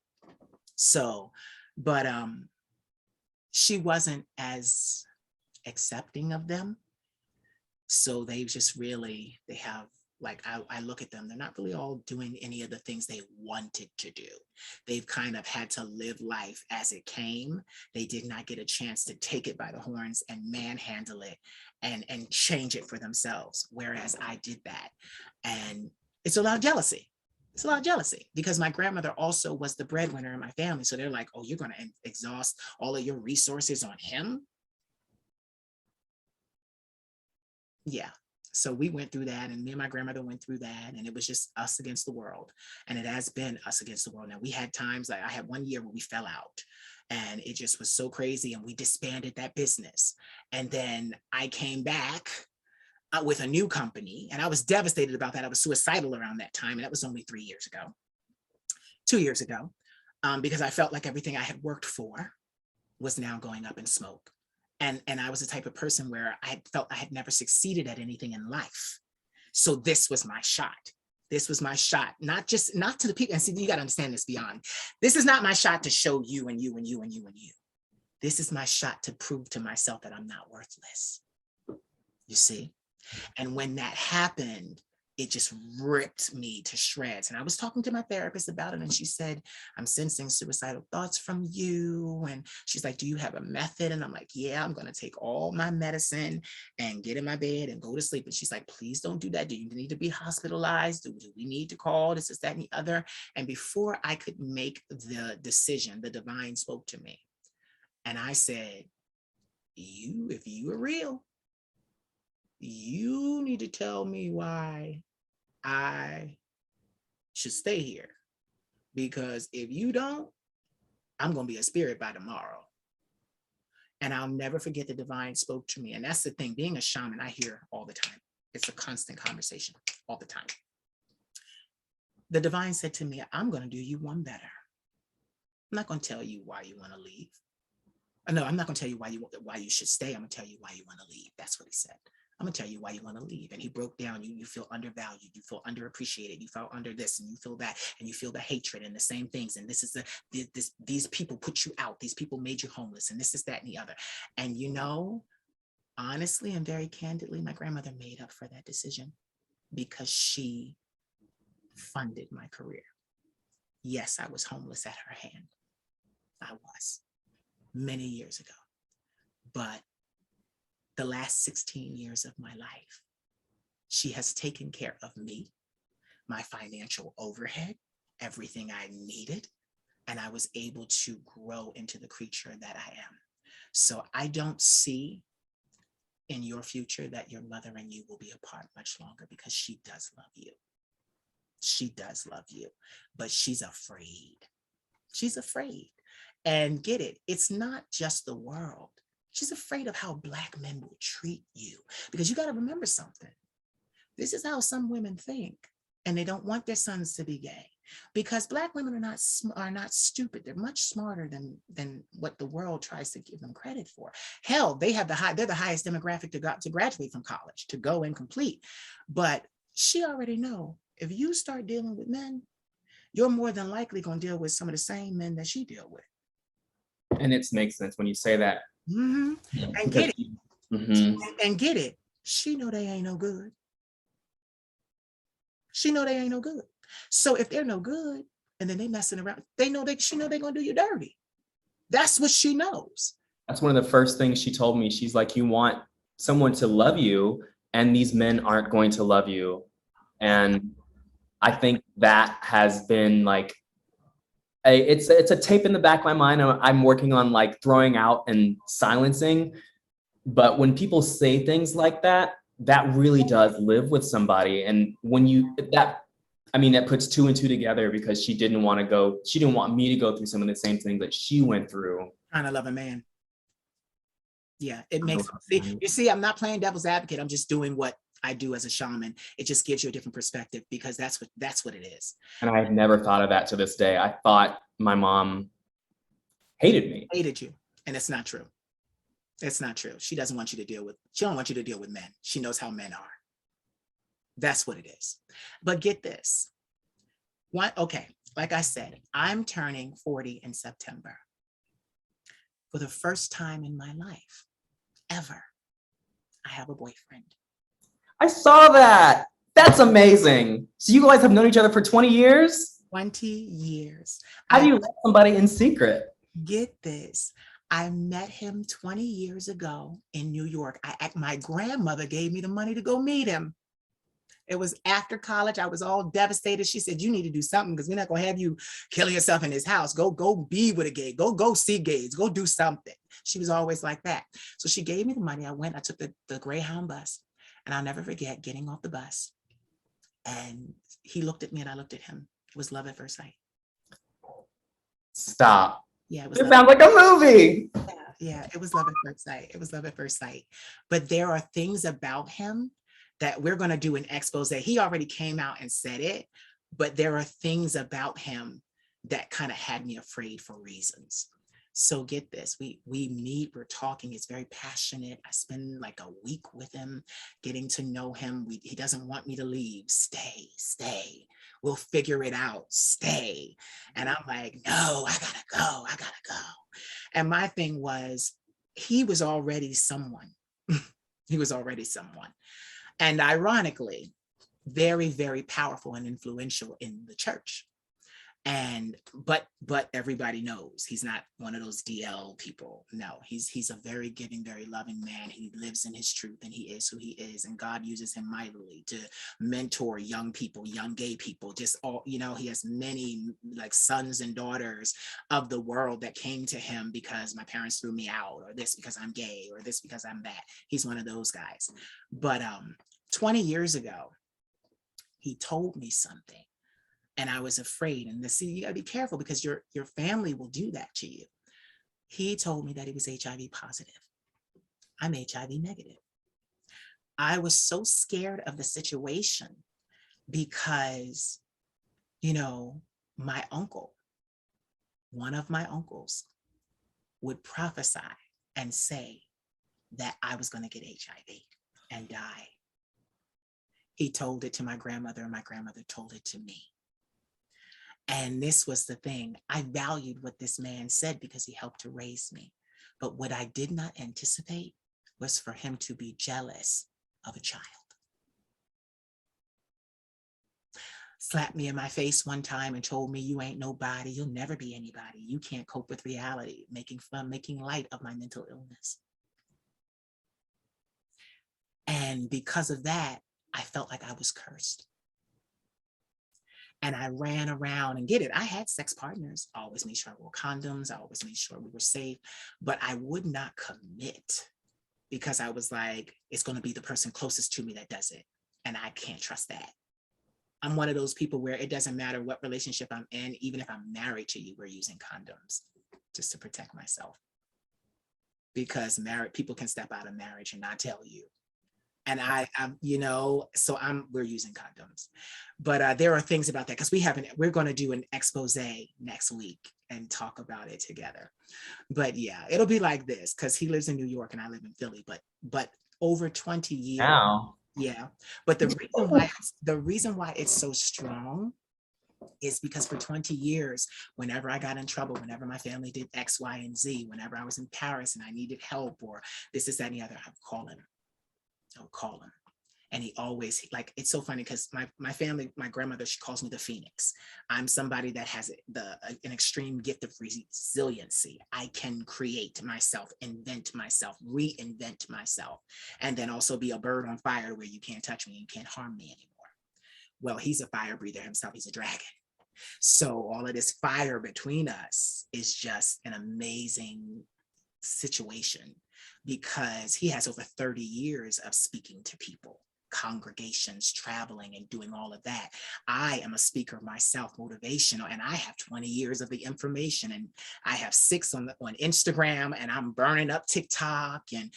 So, but she wasn't as accepting of them. So they just really, they have, like, I look at them, they're not really all doing any of the things they wanted to do. They've kind of had to live life as it came. They did not get a chance to take it by the horns and manhandle it and change it for themselves. Whereas I did that. And it's a lot of jealousy. It's a lot of jealousy because my grandmother also was the breadwinner in my family. So they're like, oh, you're going to exhaust all of your resources on him? Yeah. So we went through that, and me and my grandmother went through that, and it was just us against the world. And it has been us against the world. Now, we had times, like I had one year where we fell out, and it just was so crazy, and we disbanded that business. And then I came back with a new company, and I was devastated about that. I was suicidal around that time, and that was only 3 years ago, 2 years ago, because I felt like everything I had worked for was now going up in smoke. And I was the type of person where I had felt I had never succeeded at anything in life. So this was my shot. This was my shot, not to the people. And see, you got to understand this beyond. This is not my shot to show you and you and you and you and you. This is my shot to prove to myself that I'm not worthless. You see? And when that happened, it just ripped me to shreds. And I was talking to my therapist about it, and she said, I'm sensing suicidal thoughts from you. And she's like, do you have a method? And I'm like, yeah, I'm going to take all my medicine and get in my bed and go to sleep. And she's like, please don't do that. Do you need to be hospitalized? Do we need to call this, that, and the other? And before I could make the decision, the divine spoke to me. And I said, if you are real, you need to tell me why I should stay here, because if you don't, I'm going to be a spirit by tomorrow. And I'll never forget the divine spoke to me. And that's the thing, being a shaman, I hear all the time. It's a constant conversation all the time. The divine said to me, I'm going to do you one better. I'm not going to tell you why you want to leave. No, I'm not going to tell you why you should stay. I'm going to tell you why you want to leave. That's what he said. I'm gonna tell you why you want to leave. And he broke down, you feel undervalued, you feel underappreciated, you feel under this, and you feel that, and you feel the hatred and the same things. And this is these people put you out, these people made you homeless, and this is that and the other. And honestly and very candidly, my grandmother made up for that decision because she funded my career. Yes, I was homeless at her hand. I was many years ago, but the last 16 years of my life, she has taken care of me, my financial overhead, everything I needed, and I was able to grow into the creature that I am. So I don't see in your future that your mother and you will be apart much longer, because she does love you. She does love you, but she's afraid. She's afraid. And get it, it's not just the world. She's afraid of how Black men will treat you, because you got to remember something. This is how some women think, and they don't want their sons to be gay, because Black women are not stupid. They're much smarter than what the world tries to give them credit for. Hell, they're the highest demographic to graduate from college, to go and complete. But she already know, if you start dealing with men, you're more than likely going to deal with some of the same men that she deal with. And it makes sense when you say that. Mm-hmm. And get it. Mm-hmm. And get it. She know they ain't no good. She know they ain't no good. So if they're no good and then they messing around, she know they're gonna do you dirty. That's what she knows. That's one of the first things she told me. She's like, you want someone to love you, and these men aren't going to love you. And I think that has been like, it's a tape in the back of my mind. I'm working on like throwing out and silencing. But when people say things like that, that really does live with somebody. And when that puts two and two together, because she didn't want me to go through some of the same things that she went through. Trying to love a man. Yeah, it makes, you see, I'm not playing devil's advocate. I'm just doing what I do as a shaman. It just gives you a different perspective, because that's what it is. And I've never thought of that to this day. I thought my mom hated me. Hated you. And it's not true. It's not true. She don't want you to deal with men. She knows how men are. That's what it is. But get this. Okay, like I said, I'm turning 40 in September. For the first time in my life, ever, I have a boyfriend. I saw that. That's amazing. So you guys have known each other for 20 years? 20 years. How do you love somebody in secret? Get this. I met him 20 years ago in New York. My grandmother gave me the money to go meet him. It was after college. I was all devastated. She said, you need to do something because we're not going to have you killing yourself in this house. Go be with a gay. Go see gays. Go do something. She was always like that. So she gave me the money. I went, I took the Greyhound bus, and I'll never forget getting off the bus. And he looked at me and I looked at him. It was love at first sight. Stop. Yeah, it was. It sounds like a movie. Yeah, it was love at first sight. It was love at first sight. But there are things about him that we're going to do an expose. He already came out and said it, but there are things about him that kind of had me afraid for reasons. So get this, we meet, we're talking, he's very passionate. I spend like a week with him, getting to know him. He doesn't want me to leave. Stay. We'll figure it out. Stay. And I'm like, no, I gotta go. And my thing was, he was already someone. He was already someone. And ironically, very, very powerful and influential in the church. And but everybody knows he's not one of those DL people. No, he's a very giving, very loving man. He lives in his truth, and he is who he is. And God uses him mightily to mentor young people, young gay people, just all, he has many like sons and daughters of the world that came to him because my parents threw me out, or this because I'm gay, or this because I'm that. He's one of those guys. But 20 years ago, he told me something. And I was afraid. And you gotta be careful because your family will do that to you. He told me that he was HIV positive. I'm HIV negative. I was so scared of the situation because, my uncle, one of my uncles, would prophesy and say that I was going to get HIV and die. He told it to my grandmother, and my grandmother told it to me. And this was the thing. I valued what this man said because he helped to raise me. But what I did not anticipate was for him to be jealous of a child. Slapped me in my face one time and told me, you ain't nobody. You'll never be anybody. You can't cope with reality, making fun, making light of my mental illness. And because of that, I felt like I was cursed. And I ran around and get it. I had sex partners. I always made sure I wore condoms. I always made sure we were safe, but I would not commit because I was like, it's going to be the person closest to me that does it. And I can't trust that. I'm one of those people where it doesn't matter what relationship I'm in, even if I'm married to you, we're using condoms just to protect myself. Because married people can step out of marriage and not tell you. And we're using condoms. But there are things about that because we're going to do an expose next week and talk about it together. But yeah, it'll be like this because he lives in New York and I live in Philly, but over 20 years. Wow. Yeah. But the reason why it's so strong is because for 20 years, whenever I got in trouble, whenever my family did X, Y, and Z, whenever I was in Paris and I needed help or this, that, and the other, I would call him. And he always, like, it's so funny because my family, my grandmother, she calls me the Phoenix. I'm somebody that has an extreme gift of resiliency. I can create myself, invent myself, reinvent myself, and then also be a bird on fire where you can't touch me, you can't harm me anymore. Well, he's a fire breather himself. He's a dragon. So all of this fire between us is just an amazing situation because he has over 30 years of speaking to people, congregations, traveling and doing all of that. I am a speaker myself, motivational, and I have 20 years of the information, and I have 6 on Instagram, and I'm burning up TikTok. And,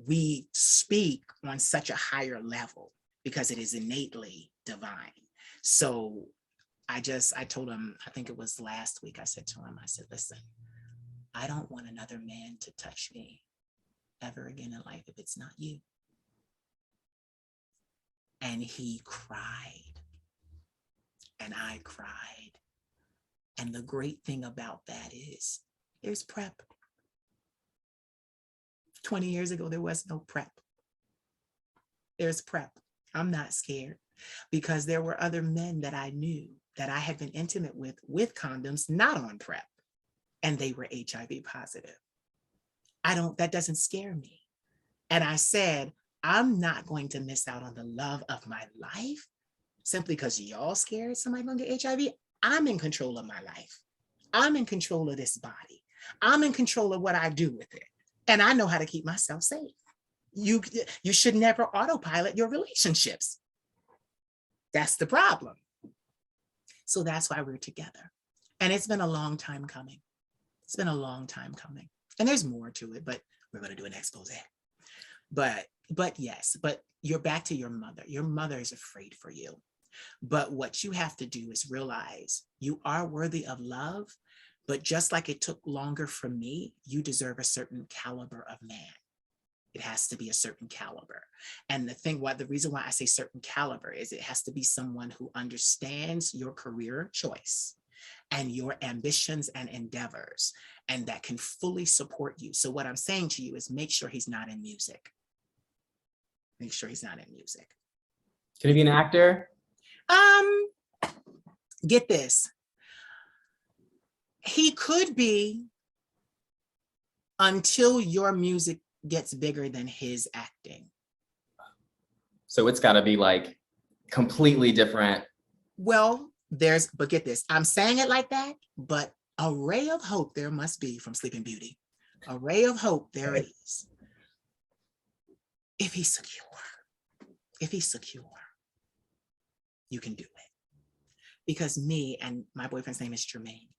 we speak on such a higher level because it is innately divine. So I told him, I think it was last week, I said to him, I said, listen, I don't want another man to touch me ever again in life if it's not you. And he cried, and I cried. And the great thing about that is there's prep. 20 years ago, there was no prep. There's prep. I'm not scared because there were other men that I knew that I had been intimate with condoms, not on prep, and they were HIV positive. That doesn't scare me. And I said, I'm not going to miss out on the love of my life simply because y'all scared somebody gonna get HIV. I'm in control of my life. I'm in control of this body. I'm in control of what I do with it. And I know how to keep myself safe. You should never autopilot your relationships. That's the problem. So that's why we're together. And it's been a long time coming. It's been a long time coming. And there's more to it, but we're going to do an expose. But yes, but you're back to your mother. Your mother is afraid for you. But what you have to do is realize you are worthy of love, but just like it took longer for me, you deserve a certain caliber of man. It has to be a certain caliber. And the reason why I say certain caliber is it has to be someone who understands your career choice and your ambitions and endeavors, and that can fully support you. So what I'm saying to you is make sure he's not in music. Make sure he's not in music. Can he be an actor? Get this. He could be until your music gets bigger than his acting. So it's got to be like completely different. Well, but get this. I'm saying it like that, but a ray of hope there must be from Sleeping Beauty. A ray of hope there it is. If he's secure, you can do it. Because me and my boyfriend's name is Jermaine.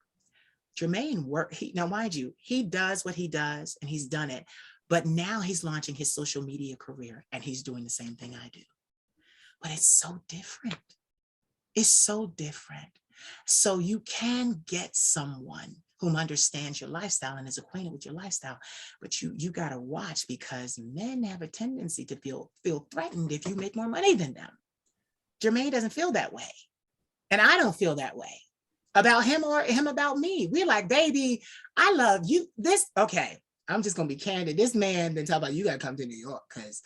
Now mind you, he does what he does and he's done it, but now he's launching his social media career and he's doing the same thing I do. But it's so different. It's so different. So you can get someone whom understands your lifestyle and is acquainted with your lifestyle, but you got to watch, because men have a tendency to feel threatened if you make more money than them. Jermaine doesn't feel that way. And I don't feel that way about him or him about me. We're like, baby, I love you. Okay, I'm just going to be candid. This man then talk about, you got to come to New York because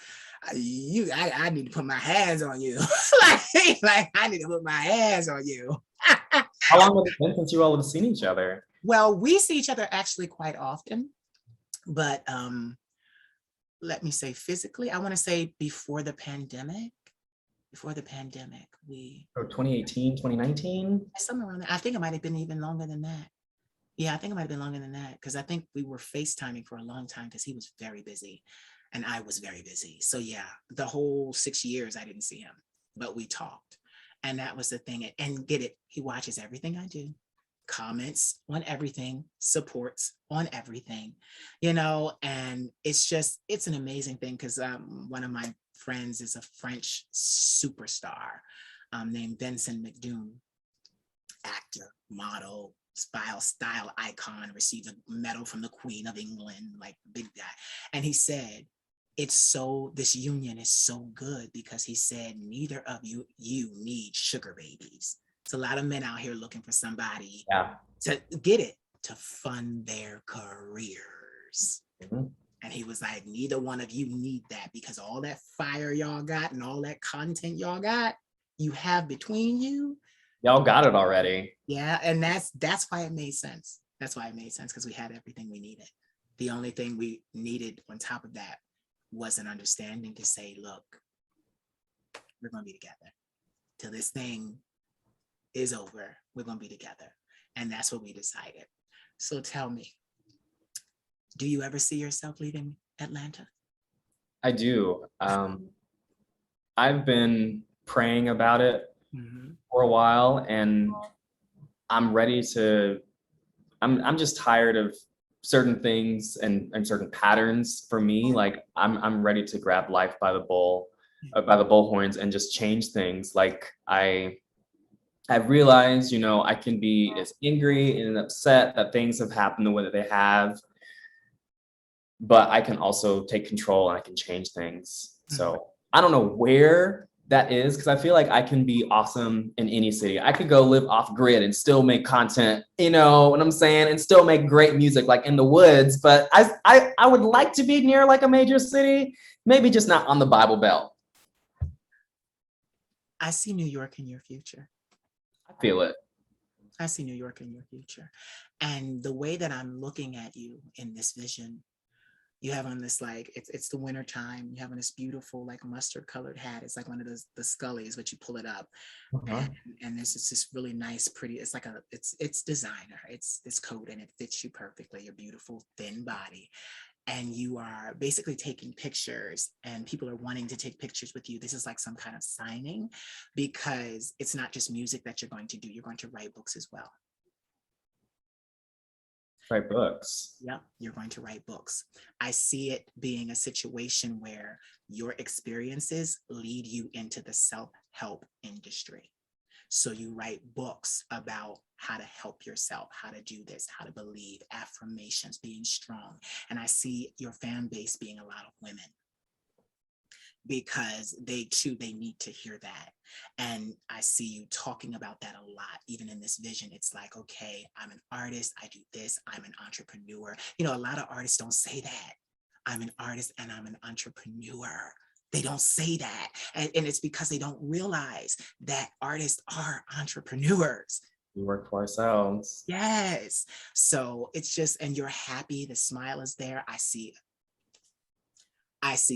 I need to put my hands on you. like I need to put my hands on you. How long has it been since you all have seen each other? Well, we see each other actually quite often, but let me say physically, I want to say before the pandemic, we 2018, 2019? somewhere around there. I think it might have been even longer than that. Yeah, I think it might have been longer than that, because I think we were FaceTiming for a long time because he was very busy and I was very busy. So yeah, the whole 6 years I didn't see him, but we talked. And that was the thing. And get it, he watches everything I do, comments on everything, supports on everything, and it's an amazing thing, because one of my friends is a French superstar named Vincent McDoom, actor, model, style icon, received a medal from the Queen of England, like big guy. And he said, this union is so good because he said, neither of you need sugar babies. It's a lot of men out here looking for somebody to get it, to fund their careers. Mm-hmm. And he was like, neither one of you need that, because all that fire y'all got and all that content y'all got, you have between you. Y'all got it already. Yeah, and that's why it made sense. That's why it made sense, because we had everything we needed. The only thing we needed on top of that was an understanding to say, look, we're going to be together. Till this thing is over, we're going to be together. And that's what we decided. So tell me, do you ever see yourself leaving Atlanta? I do. I've been praying about it for a while, and I'm ready to, I'm just tired of certain things and certain patterns for me. Like I'm ready to grab life by the bullhorns and just change things. Like I've realized, I can be as angry and upset that things have happened the way that they have, but I can also take control and I can change things. So I don't know where that is, because I feel like I can be awesome in any city. I could go live off grid and still make content, you know what I'm saying, and still make great music like in the woods. But I would like to be near like a major city, maybe just not on the Bible Belt. I see New York in your future. I feel it. I see New York in your future. And the way that I'm looking at you in this vision, You have on this, like, it's the winter time. You have on this beautiful, like, mustard colored hat. It's like one of those, the Scullies, but you pull it up. Uh-huh. And this is this really nice, pretty, it's like it's designer. It's this coat and it fits you perfectly, your beautiful thin body. And you are basically taking pictures and people are wanting to take pictures with you. This is like some kind of signing, because it's not just music that you're going to do. You're going to write books as well. Write books. Yeah, you're going to write books. I see it being a situation where your experiences lead you into the self-help industry. So you write books about how to help yourself, how to do this, how to believe, affirmations, being strong. And I see your fan base being a lot of women, because they too, they need to hear that. And I see you talking about that a lot, even in this vision. It's like, okay, I'm an artist, I do this, I'm an entrepreneur. You know, a lot of artists don't say that. I'm an artist and I'm an entrepreneur. They don't say that. And it's because they don't realize that artists are entrepreneurs. We work for ourselves. Yes. So it's just, and you're happy, the smile is there. I see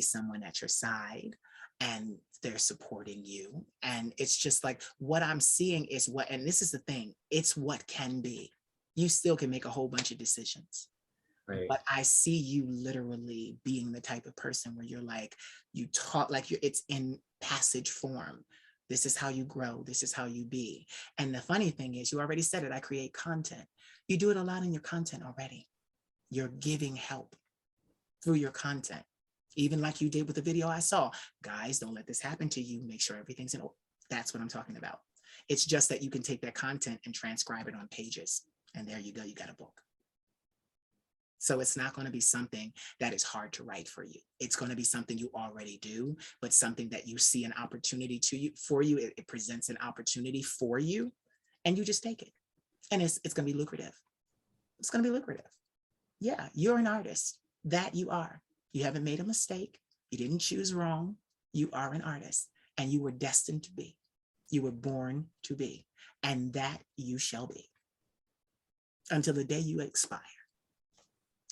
someone at your side and they're supporting you. And it's just like, what I'm seeing is what, and this is the thing, it's what can be. You still can make a whole bunch of decisions. Right. But I see you literally being the type of person where you're like, you talk like it's in passage form. This is how you grow. This is how you be. And the funny thing is, you already said it, I create content. You do it a lot in your content already. You're giving help through your content. Even like you did with the video I saw. Guys, don't let this happen to you. Make sure everything's in order. That's what I'm talking about. It's just that you can take that content and transcribe it on pages. And there you go, you got a book. So it's not going to be something that is hard to write for you. It's going to be something you already do, but something that you see an opportunity for you. It presents an opportunity for you, and you just take it. And it's going to be lucrative. It's going to be lucrative. Yeah, you're an artist. That you are. You haven't made a mistake. You didn't choose wrong. You are an artist, and you were destined to be. You were born to be, and that you shall be until the day you expire.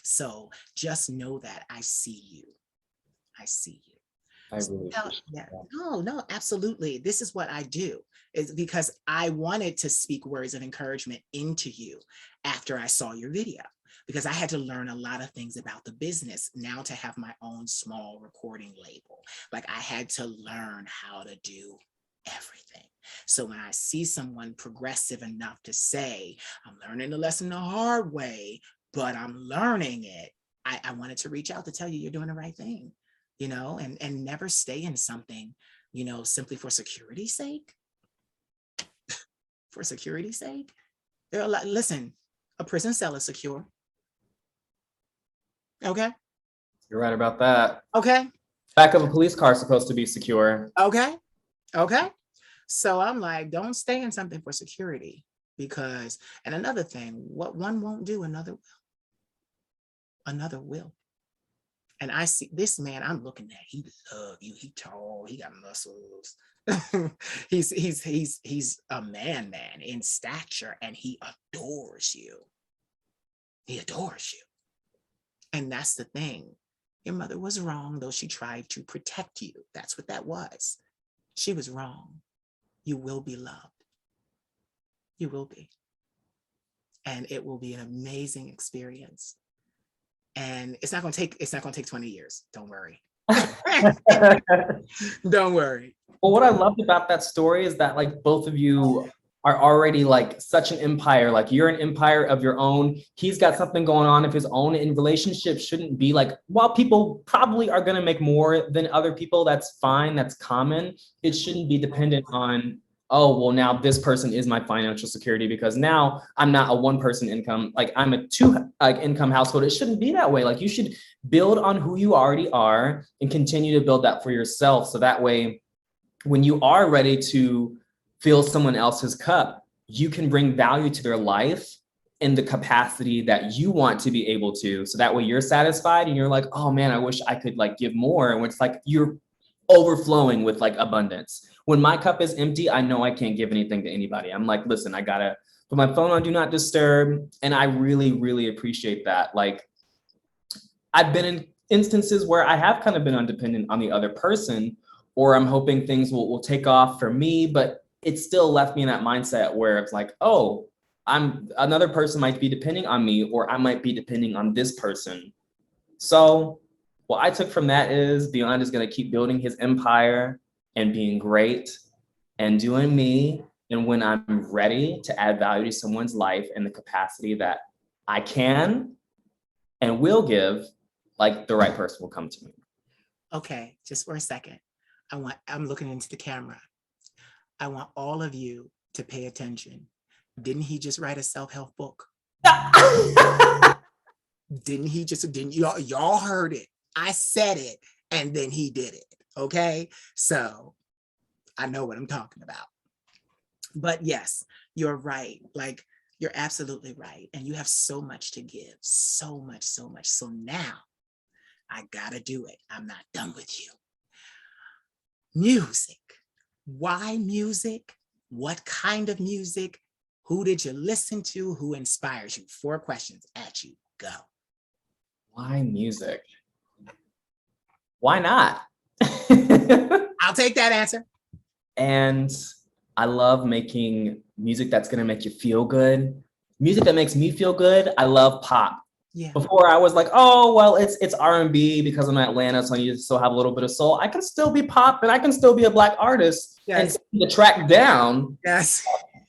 So just know that I see you. I see you. I really appreciate Yeah. that. No, absolutely. This is what I do. Is because I wanted to speak words of encouragement into you after I saw your video, because I had to learn a lot of things about the business now to have my own small recording label. Like I had to learn how to do everything. So when I see someone progressive enough to say, I'm learning the lesson the hard way, but I'm learning it, I wanted to reach out to tell you you're doing the right thing, you know, and never stay in something, you know, simply for security's sake. For security's sake. There are a lot, listen, a prison cell is secure. Okay. You're right about that. Okay. Back of a police car is supposed to be secure. Okay. Okay. So I'm like, don't stay in something for security, because, and another thing, what one won't do, another will. Another will. And I see this man, I'm looking at, he love you, he tall, he got muscles. he's a man in stature, and he adores you. He adores you. And that's the thing. Your mother was wrong, though she tried to protect you. That's what that was. She was wrong. You will be loved. You will be. And it will be an amazing experience. And it's not going to take 20 years. Don't worry. Don't worry. Well, what I loved about that story is that like both of you are already like such an empire. Like you're an empire of your own. He's got something going on of his own, and relationships shouldn't be like, while people probably are going to make more than other people, that's fine. That's common. It shouldn't be dependent on, oh, well, now this person is my financial security, because now I'm not a one person income, like I'm a two income household. It shouldn't be that way. Like you should build on who you already are and continue to build that for yourself. So that way, when you are ready to fill someone else's cup, you can bring value to their life in the capacity that you want to be able to. So that way you're satisfied and you're like, oh man, I wish I could like give more. And it's like you're overflowing with like abundance. When my cup is empty, I know I can't give anything to anybody. I'm like, listen, I gotta put my phone on do not disturb. And I really, really appreciate that. Like I've been in instances where I have kind of been undependent on the other person, or I'm hoping things will take off for me, but it still left me in that mindset where it's like, oh, another person might be depending on me, or I might be depending on this person. So what I took from that is Beyond is going to keep building his empire and being great and doing me. And when I'm ready to add value to someone's life in the capacity that I can and will give, like the right person will come to me. Okay, just for a second. I'm looking into the camera. I want all of you to pay attention. Didn't he just write a self-help book? Didn't y'all heard it? I said it and then he did it. Okay, so I know what I'm talking about. But yes, you're right. Like, you're absolutely right. And you have so much to give, so much, so much. So now I gotta do it. I'm not done with you. Music. Why music? What kind of music? Who did you listen to? Who inspires you? 4 questions at you. Go. Why music? Why not? I'll take that answer. And I love making music that's gonna make you feel good. Music that makes me feel good. I love pop. Yeah. Before I was like, oh, well, it's R&B because I'm in Atlanta, so you still have a little bit of soul. I can still be pop and I can still be a Black artist. Yes. And the track down. Yes.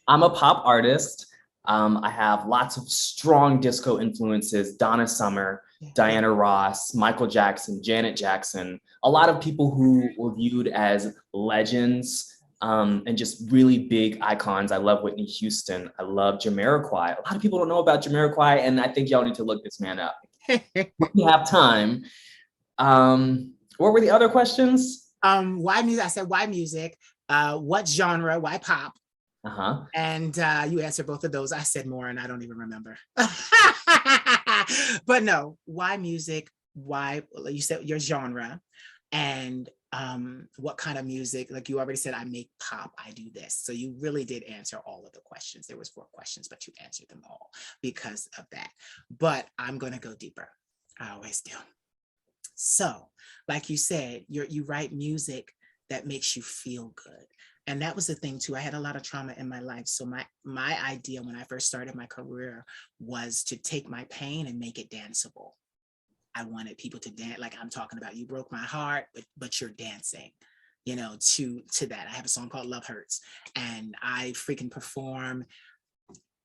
I'm a pop artist. I have lots of strong disco influences, Donna Summer, Diana Ross, Michael Jackson, Janet Jackson, a lot of people who were viewed as legends and just really big icons. I love Whitney Houston. I love Jamiroquai. A lot of people don't know about Jamiroquai, and I think y'all need to look this man up. We have time. What were the other questions? Why music? I said, why music? What genre? Why pop? And you answered both of those. I said more and I don't even remember. But no, why music? Why, you said your genre, and what kind of music? Like you already said, I make pop, I do this. So you really did answer all of the questions. There was 4 questions, but you answered them all because of that. But I'm gonna go deeper. I always do. So, like you said, you write music that makes you feel good. And that was the thing too. I had a lot of trauma in my life. So my idea when I first started my career was to take my pain and make it danceable. I wanted people to dance, like I'm talking about, you broke my heart, but you're dancing, you know, to that. I have a song called Love Hurts, and I freaking perform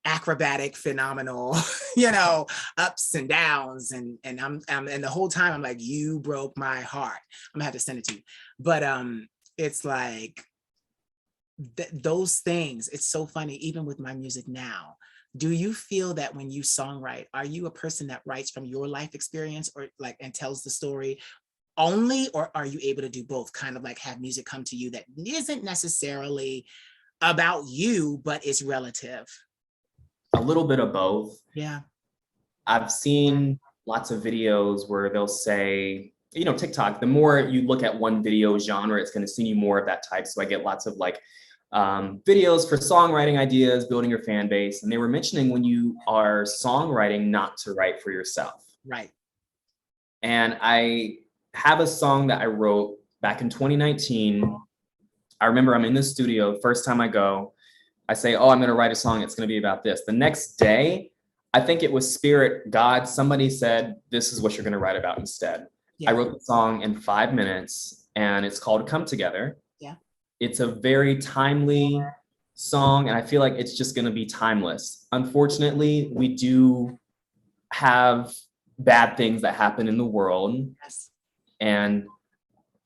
acrobatic, phenomenal, you know, ups and downs, and the whole time I'm like, you broke my heart. I'm gonna have to send it to you. But it's like those things, it's so funny, even with my music now. Do you feel that when you songwrite, are you a person that writes from your life experience or like and tells the story only, or are you able to do both, kind of like have music come to you that isn't necessarily about you, but it's relative? A little bit of both. Yeah. I've seen lots of videos where they'll say, you know, TikTok, the more you look at one video genre, it's going to send you more of that type. So I get lots of like videos for songwriting ideas, building your fan base. And they were mentioning when you are songwriting, not to write for yourself. Right. And I have a song that I wrote back in 2019. I remember I'm in the studio, first time I go, I say, oh, I'm going to write a song. It's going to be about this. The next day, I think it was Spirit, God, somebody said, this is what you're going to write about instead. Yeah. I wrote the song in 5 minutes and it's called Come Together. Yeah. It's a very timely song and I feel like it's just going to be timeless. Unfortunately, we do have bad things that happen in the world. Yes. And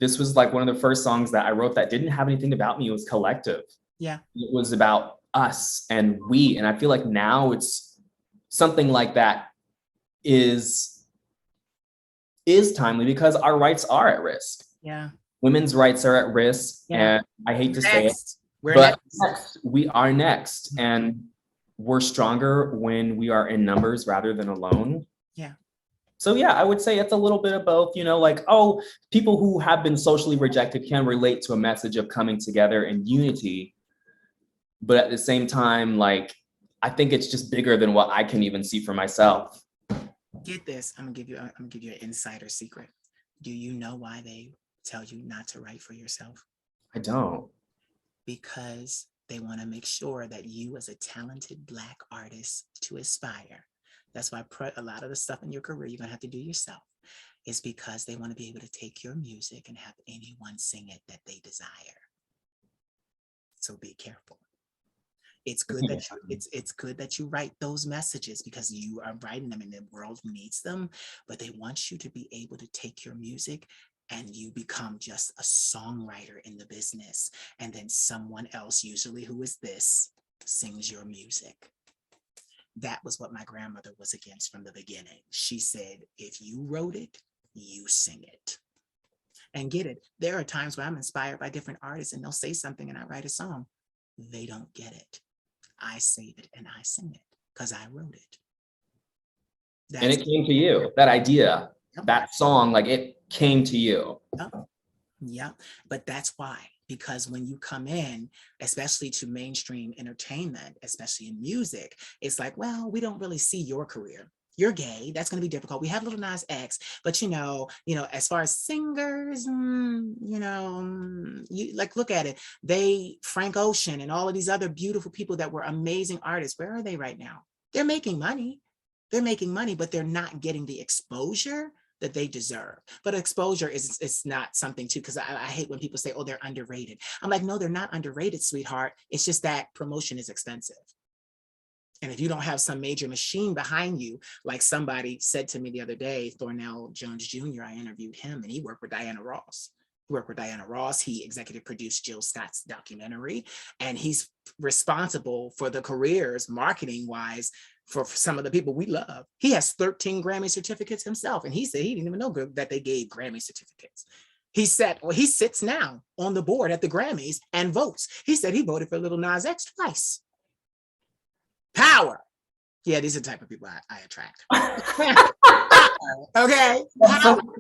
this was like one of the first songs that I wrote that didn't have anything about me. It was collective. Yeah. It was about us and we. And I feel like now it's something like that is timely because our rights are at risk. Yeah. Women's rights are at risk. Yeah. And I hate to say it, but next. We are next. And we're stronger when we are in numbers rather than alone. Yeah. So yeah, I would say it's a little bit of both, you know, like, oh, people who have been socially rejected can relate to a message of coming together in unity. But at the same time, like, I think it's just bigger than what I can even see for myself. Get this. I'm gonna give you an insider secret. Do you know why they tell you not to write for yourself? I don't. Because they want to make sure that you as a talented Black artist to aspire. That's why a lot of the stuff in your career you're gonna have to do yourself is because they want to be able to take your music and have anyone sing it that they desire. So be careful. It's good that it's good that you write those messages because you are writing them and the world needs them, but they want you to be able to take your music and you become just a songwriter in the business, and then someone else, usually who is this, sings your music. That was what my grandmother was against from the beginning. She said, if you wrote it, you sing it. And get it, there are times where I'm inspired by different artists and they'll say something and I write a song. They don't get it. I save it and I sing it because I wrote it. And it came to you, that idea, that song, like it came to you. Yeah, but that's why, because when you come in, especially to mainstream entertainment, especially in music, it's like, well, we don't really see your career. You're gay. That's going to be difficult. We have Little Nas X, but as far as singers, you like look at it. Frank Ocean and all of these other beautiful people that were amazing artists. Where are they right now? They're making money. They're making money, but they're not getting the exposure that they deserve. But exposure is not something too, because I hate when people say, oh, they're underrated. I'm like, no, they're not underrated, sweetheart. It's just that promotion is expensive. And if you don't have some major machine behind you, like somebody said to me the other day, Thornell Jones Jr., I interviewed him and he worked with Diana Ross. He executive produced Jill Scott's documentary, and he's responsible for the careers marketing wise for some of the people we love. He has 13 Grammy certificates himself. And he said he didn't even know that they gave Grammy certificates. He sits now on the board at the Grammys and votes. He said he voted for Little Nas X twice. Power. Yeah, these are the type of people I attract. Okay.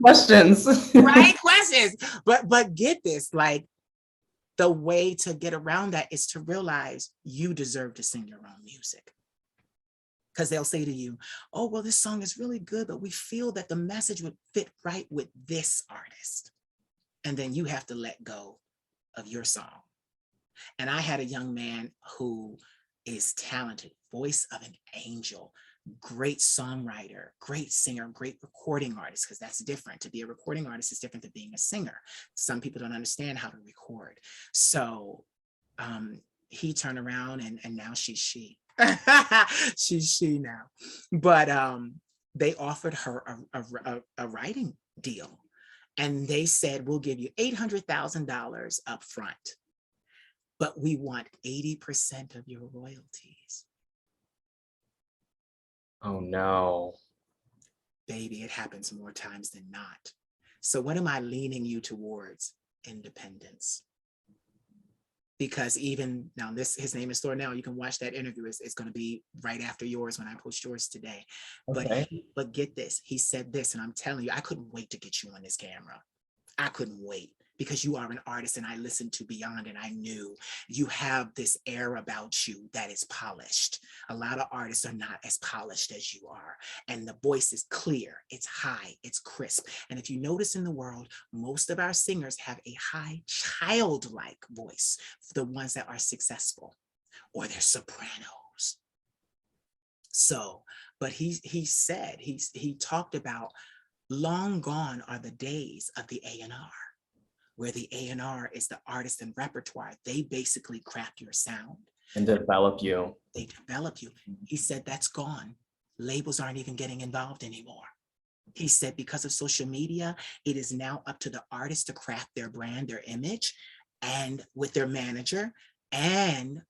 Questions. Right questions. But get this, like the way to get around that is to realize you deserve to sing your own music. Because they'll say to you, oh, well, this song is really good, but we feel that the message would fit right with this artist. And then you have to let go of your song. And I had a young man who is talented, voice of an angel, great songwriter, great singer, great recording artist, because that's different. To be a recording artist is different than being a singer. Some people don't understand how to record. So he turned around and now she's she. She's she now. But they offered her a writing deal. And they said, we'll give you $800,000 up front, but we want 80% of your royalties. Oh no. Baby, it happens more times than not. So what am I leaning you towards? Independence. Because even now, his name is Thornell. You can watch that interview. It's going to be right after yours when I post yours today. Okay. But get this. He said this, and I'm telling you, I couldn't wait to get you on this camera. I couldn't wait, because you are an artist and I listened to Beyond and I knew you have this air about you that is polished. A lot of artists are not as polished as you are. And the voice is clear, it's high, it's crisp. And if you notice in the world, most of our singers have a high childlike voice, the ones that are successful, or they're sopranos. So, but he talked about long gone are the days of the A&R, where the A&R is the artist and repertoire. They basically craft your sound. And develop you. They develop you. He said that's gone. Labels aren't even getting involved anymore. He said because of social media, it is now up to the artist to craft their brand, their image, and with their manager, and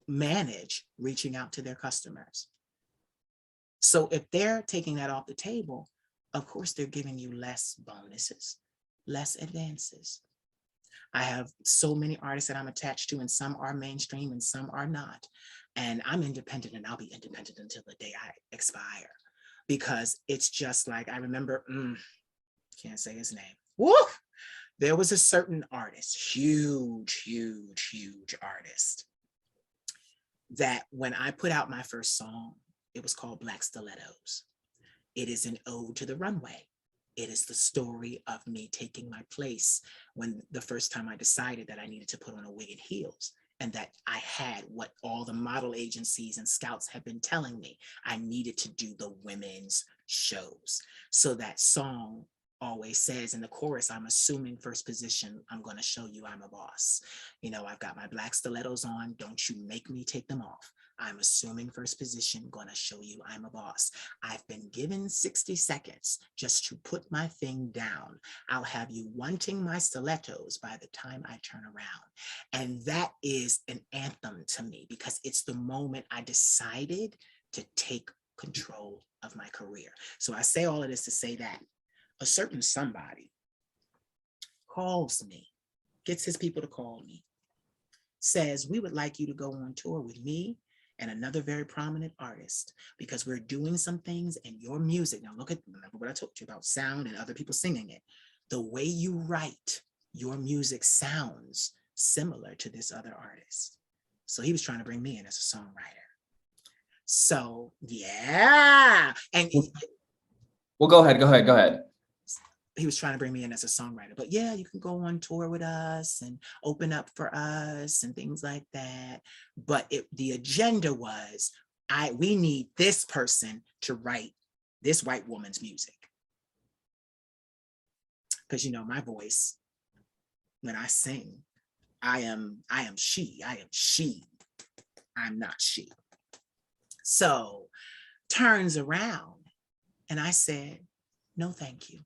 manage reaching out to their customers. So if they're taking that off the table, of course, they're giving you less bonuses, less advances. I have so many artists that I'm attached to, and some are mainstream and some are not. And I'm independent, and I'll be independent until the day I expire, because it's just like, I remember, can't say his name. Woo! There was a certain artist, huge artist, that when I put out my first song, it was called Black Stilettos. It is an ode to the runway. It is the story of me taking my place when the first time I decided that I needed to put on a wig and heels, and that I had what all the model agencies and scouts have been telling me. I needed to do the women's shows. So that song always says in the chorus, I'm assuming first position, I'm going to show you I'm a boss. You know, I've got my black stilettos on. Don't you make me take them off. I'm assuming first position, gonna show you I'm a boss. I've been given 60 seconds just to put my thing down. I'll have you wanting my stilettos by the time I turn around. And that is an anthem to me because it's the moment I decided to take control of my career. So I say all of this to say that a certain somebody calls me, gets his people to call me, says, we would like you to go on tour with me and another very prominent artist because we're doing some things in your music. Now remember what I told you about sound and other people singing it. The way you write your music sounds similar to this other artist. So he was trying to bring me in as a songwriter. So yeah. And well, go ahead. He was trying to bring me in as a songwriter, but yeah, you can go on tour with us and open up for us and things like that. But the agenda was, we need this person to write this white woman's music. Because you know, my voice, when I sing, I am she, I'm not she. So turns around and I said, no, thank you.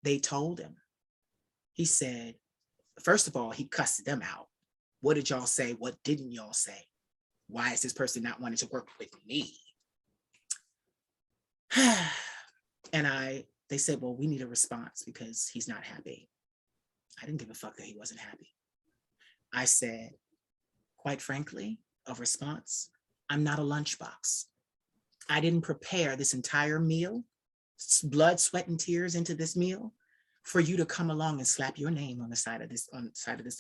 They told him. He said, first of all, he cussed them out. What did y'all say? What didn't y'all say? Why is this person not wanting to work with me? And they said, well, we need a response because he's not happy. I didn't give a fuck that he wasn't happy. I said, quite frankly, a response, I'm not a lunchbox. I didn't prepare this entire meal, blood, sweat, and tears into this meal for you to come along and slap your name on the side of this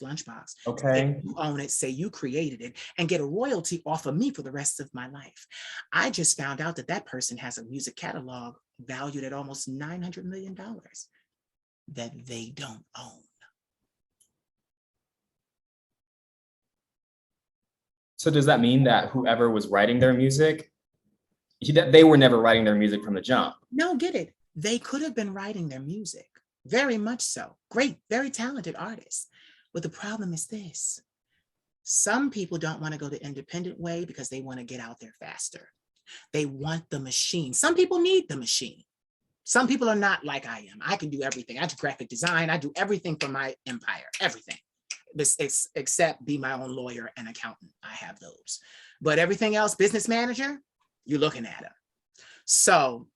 lunchbox. Okay. Say you own it, say you created it, and get a royalty off of me for the rest of my life. I just found out that person has a music catalog valued at almost $900 million that they don't own. So does that mean that whoever was writing their music, they were never writing their music from the jump? No, get it. They could have been writing their music, very much so. Great, very talented artists. But the problem is this. Some people don't want to go the independent way because they want to get out there faster. They want the machine. Some people need the machine. Some people are not like I am. I can do everything. I do graphic design. I do everything for my empire, everything. Except be my own lawyer and accountant. I have those. But everything else, business manager, you're looking at him. So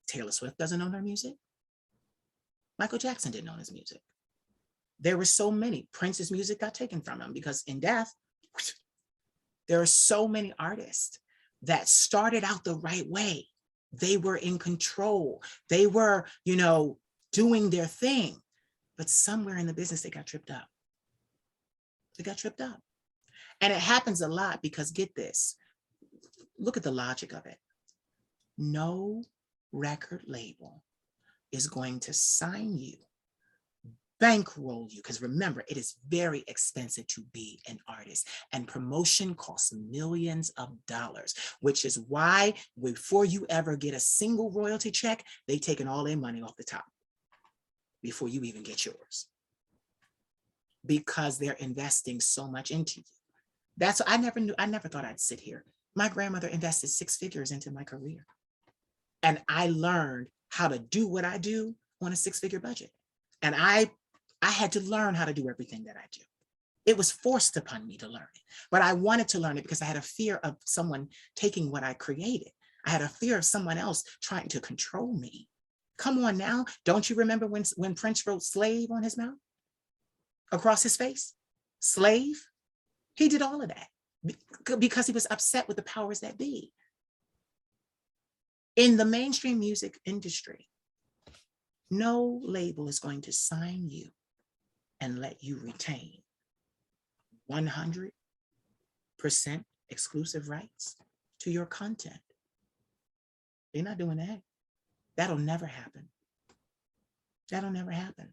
Taylor Swift doesn't own her music. Michael Jackson didn't own his music. There were so many. Prince's music got taken from him because in death, there are so many artists that started out the right way. They were in control. They were, doing their thing. But somewhere in the business, they got tripped up. They got tripped up. And it happens a lot because, get this, look at the logic of it. No record label is going to sign you, bankroll you, because remember, it is very expensive to be an artist and promotion costs millions of dollars, which is why before you ever get a single royalty check, they've taken all their money off the top before you even get yours, because they're investing so much into you. That's what I never thought I'd sit here. My grandmother invested 6 figures into my career. And I learned how to do what I do on a 6-figure budget. And I had to learn how to do everything that I do. It was forced upon me to learn it, but I wanted to learn it because I had a fear of someone taking what I created. I had a fear of someone else trying to control me. Come on now. Don't you remember when Prince wrote slave on his mouth? Across his face? Slave? He did all of that because he was upset with the powers that be. In the mainstream music industry, no label is going to sign you and let you retain 100% exclusive rights to your content. They're not doing that. That'll never happen. That'll never happen.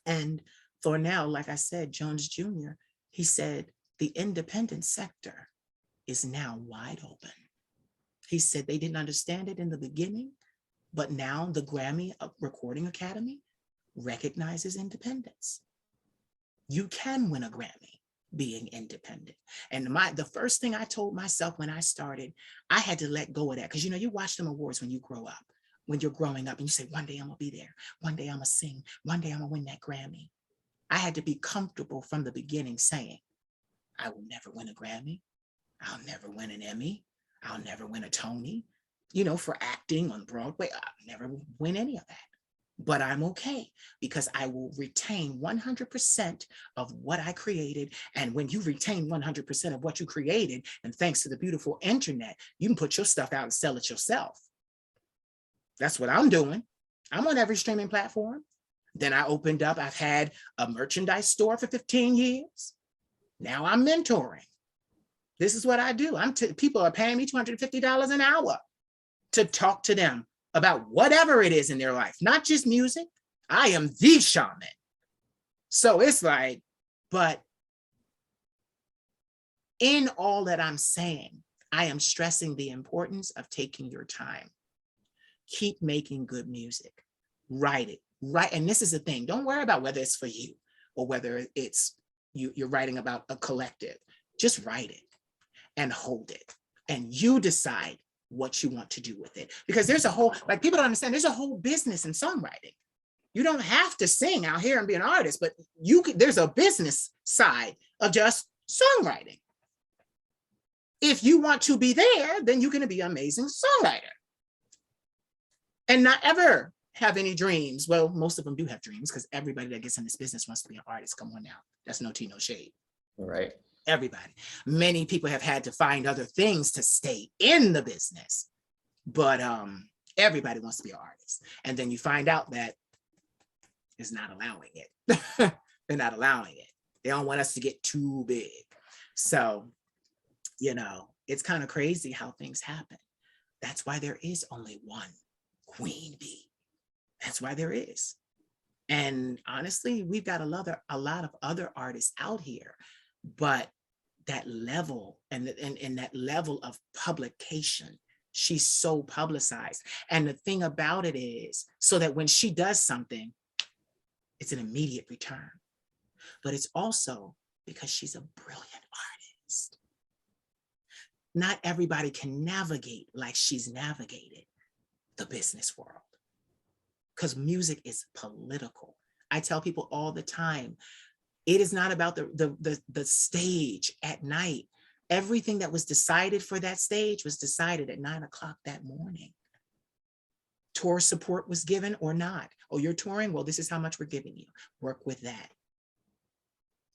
And Thornell, like I said, Jones Jr., he said, the independent sector is now wide open. He said they didn't understand it in the beginning, but now the Grammy Recording Academy recognizes independence. You can win a Grammy being independent. And the first thing I told myself when I started, I had to let go of that. Because you watch them awards when you grow up, when you're growing up, and you say, one day I'm gonna be there. One day I'm gonna sing. One day I'm gonna win that Grammy. I had to be comfortable from the beginning saying, I will never win a Grammy. I'll never win an Emmy. I'll never win a Tony, for acting on Broadway. I'll never win any of that. But I'm okay because I will retain 100% of what I created. And when you retain 100% of what you created, and thanks to the beautiful internet, you can put your stuff out and sell it yourself. That's what I'm doing. I'm on every streaming platform. Then I've had a merchandise store for 15 years. Now I'm mentoring. This is what I do. People are paying me $250 an hour to talk to them about whatever it is in their life, not just music. I am the shaman. So it's like, but in all that I'm saying, I am stressing the importance of taking your time. Keep making good music. Write it. Right. And this is the thing. Don't worry about whether it's for you or whether it's you're writing about a collective. Just write it and hold it. And you decide what you want to do with it. Because there's a whole, people don't understand, there's a whole business in songwriting. You don't have to sing out here and be an artist, but there's a business side of just songwriting. If you want to be there, then you're going to be an amazing songwriter. And not ever have any dreams. Well, most of them do have dreams because everybody that gets in this business wants to be an artist. Come on now. That's no tea, no shade. Right. Everybody. Many people have had to find other things to stay in the business, but everybody wants to be an artist. And then you find out that it's not allowing it. They're not allowing it. They don't want us to get too big. So, it's kind of crazy how things happen. That's why there is only one queen bee. That's why there is. And honestly, we've got a lot of other artists out here, but that level and that level of publication, she's so publicized. And the thing about it is, so that when she does something, it's an immediate return. But it's also because she's a brilliant artist. Not everybody can navigate like she's navigated the business world. Because music is political. I tell people all the time, it is not about the stage at night. Everything that was decided for that stage was decided at 9 o'clock that morning. Tour support was given or not. Oh, you're touring? Well, this is how much we're giving you. Work with that.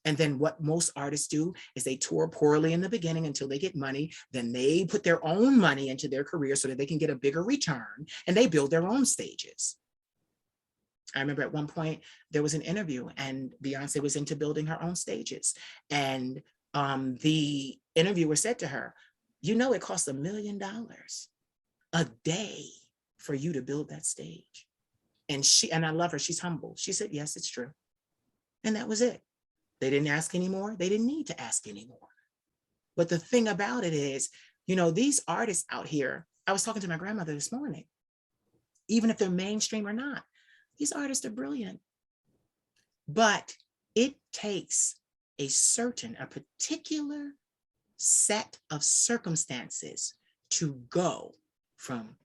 And then what most artists do is they tour poorly in the beginning until they get money. Then they put their own money into their career so that they can get a bigger return, and they build their own stages. I remember at one point there was an interview and Beyonce was into building her own stages. And the interviewer said to her, it costs $1 million a day for you to build that stage. And I love her, she's humble. She said, yes, it's true. And that was it. They didn't ask anymore. They didn't need to ask anymore. But the thing about it is, these artists out here, I was talking to my grandmother this morning, even if they're mainstream or not, these artists are brilliant. But it takes a particular set of circumstances to go from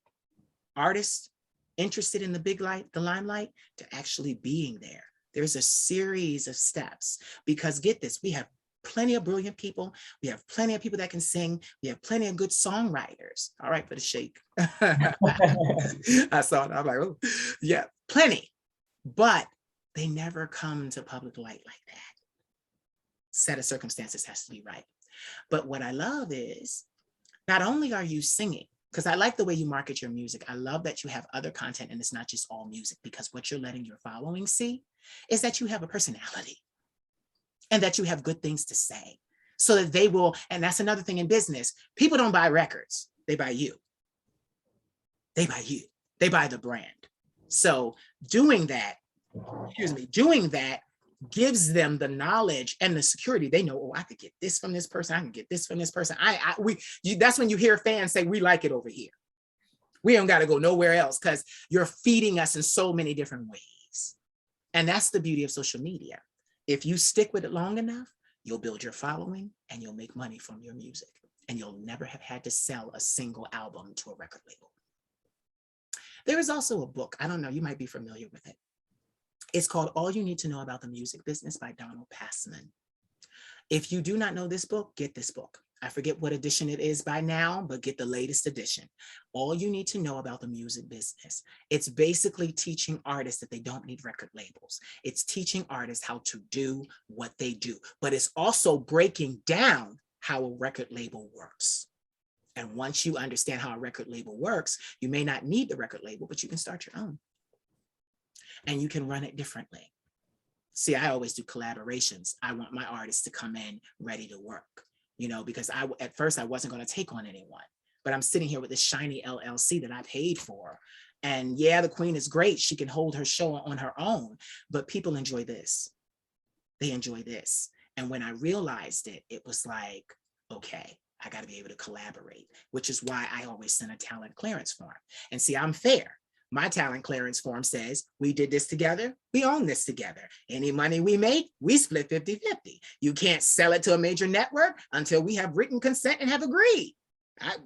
artists interested in the limelight, to actually being there. There's a series of steps, because get this, we have plenty of brilliant people. We have plenty of people that can sing. We have plenty of good songwriters. All right, for the shake. I saw it. I'm like, oh, yeah, plenty. But they never come to public light like that. Set of circumstances has to be right. But what I love is, not only are you singing, because I like the way you market your music. I love that you have other content and it's not just all music, because what you're letting your following see is that you have a personality and that you have good things to say. so that they will, and that's another thing in business. People don't buy records, they buy you. They buy you. They buy the brand. So doing that, doing that gives them the knowledge and the security. They know, oh, I could get this from this person. I can get this from this person. That's when you hear fans say, we like it over here. We don't got to go nowhere else because you're feeding us in so many different ways. And that's the beauty of social media. If you stick with it long enough, you'll build your following and you'll make money from your music. And you'll never have had to sell a single album to a record label. There is also a book, I don't know, you might be familiar with it. It's called All You Need to Know About the Music Business by Donald Passman. If you do not know this book, get this book. I forget what edition it is by now, but get the latest edition. All You Need to Know About the Music Business. It's basically teaching artists that they don't need record labels. It's teaching artists how to do what they do, but it's also breaking down how a record label works. And once you understand how a record label works, you may not need the record label, but you can start your own. And you can run it differently. See, I always do collaborations. I want my artists to come in ready to work, because at first I wasn't going to take on anyone, but I'm sitting here with this shiny LLC that I paid for. And yeah, the queen is great. She can hold her show on her own, but people enjoy this. They enjoy this. And when I realized it, it was like, okay, I got to be able to collaborate, which is why I always send a talent clearance form. And see, I'm fair. My talent clearance form says, we did this together, we own this together. Any money we make, we split 50-50. You can't sell it to a major network until we have written consent and have agreed.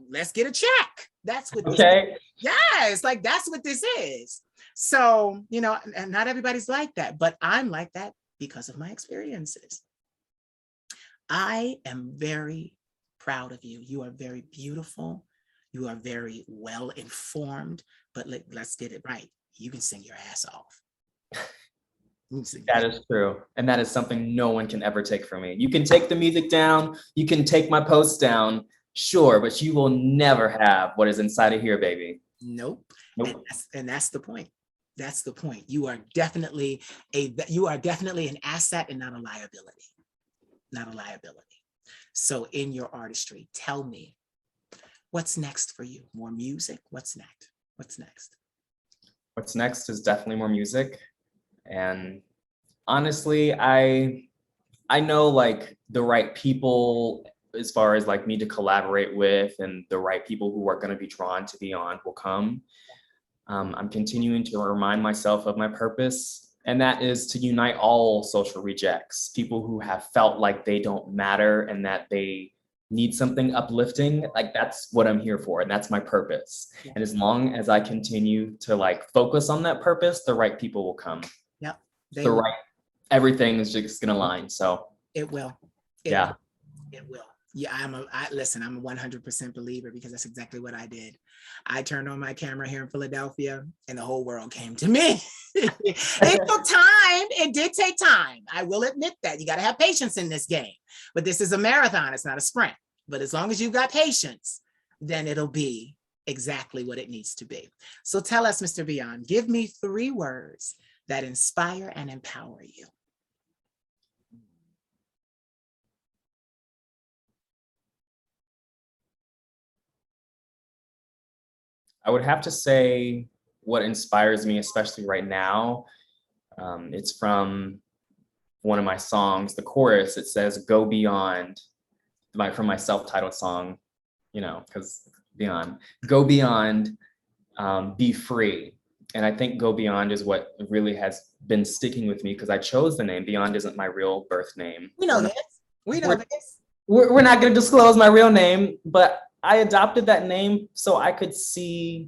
Let's get a check. That's what this is. Yeah, it's like, that's what this is. So, and not everybody's like that, but I'm like that because of my experiences. I am very proud of you. You are very beautiful. You are very well informed, but let's get it right. You can sing your ass off. That is true. And that is something no one can ever take from me. You can take the music down. You can take my posts down. Sure, but you will never have what is inside of here, baby. Nope. And that's the point. That's the point. You are definitely an asset and not a liability. Not a liability. So in your artistry, tell me, what's next for you? More music? What's next? What's next? What's next is definitely more music. And honestly, I know like the right people as far as like me to collaborate with, and the right people who are going to be drawn to be on will come. I'm continuing to remind myself of my purpose, and that is to unite all social rejects, people who have felt like they don't matter and that they need something uplifting. Like, that's what I'm here for, and that's my purpose. Yeah. And as long as I continue to like focus on that purpose, the right people will come. Yep. Everything is just gonna align. So it will. It will. Yeah, I'm a 100% believer, because that's exactly what I did. I turned on my camera here in Philadelphia and the whole world came to me. It took time. It did take time. I will admit that. You got to have patience in this game. But this is a marathon. It's not a sprint. But as long as you've got patience, then it'll be exactly what it needs to be. So tell us, Mr. Beyond, give me 3 words that inspire and empower you. I would have to say what inspires me, especially right now, it's from one of my songs, the chorus. It says, "Go beyond," from my self-titled song, because beyond, go beyond, be free. And I think go beyond is what really has been sticking with me, because I chose the name. Beyond isn't my real birth name. We know this. We know this. We're not going to disclose my real name, but I adopted that name so I could see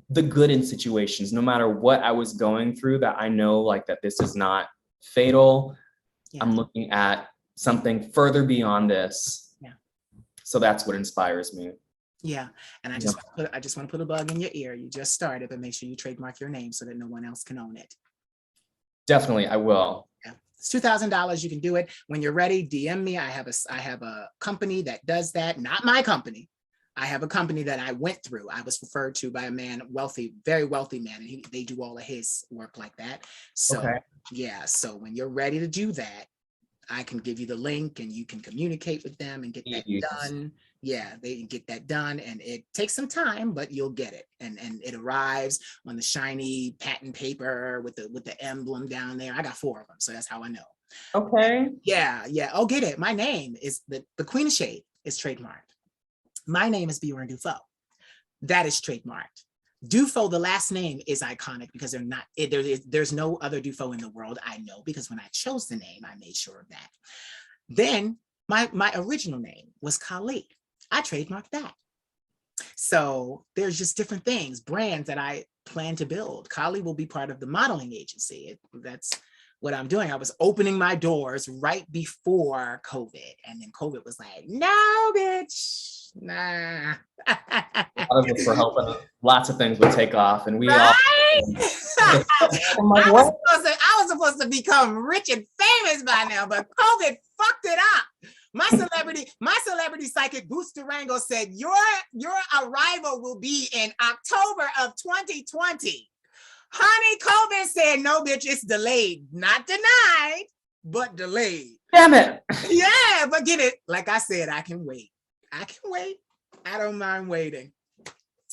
the good in situations, no matter what I was going through, that I know like that this is not fatal. Yeah. I'm looking at something further beyond this. Yeah. So that's what inspires me. Yeah. And I just want to put a bug in your ear. You just started, but make sure you trademark your name so that no one else can own it. Definitely, I will. Yeah. It's $2,000. You can do it. When you're ready, DM me. I have a company that does that. Not my company. I have a company that I went through. I was referred to by a man, very wealthy man, and they do all of his work like that. So okay. Yeah. So when you're ready to do that, I can give you the link and you can communicate with them and get that Yes. done. Yeah, they can get that done, and it takes some time, but you'll get it. And it arrives on the shiny patent paper with the emblem down there. I got 4 of them, so that's how I know. Okay. Yeah. Oh, get it. My name is the Queen of Shade is trademarked. My name is Bjorn Dufault. That is trademarked. Dufault, the last name, is iconic because there's no other Dufault in the world I know, because when I chose the name, I made sure of that. Then my original name was Khalid. I trademarked that. So there's just different things, brands that I plan to build. Khalid will be part of the modeling agency. That's what I'm doing. I was opening my doors right before COVID, and then COVID was like, no, bitch, nah. A lot of us were hoping lots of things would take off, and we all. I'm like, what? I was supposed to become rich and famous by now, but COVID fucked it up. My celebrity psychic Boots Durango said your arrival will be in October of 2020. Honey, COVID said, no, bitch, it's delayed. Not denied, but delayed. Damn it. Yeah, but get it. Like I said, I can wait. I don't mind waiting.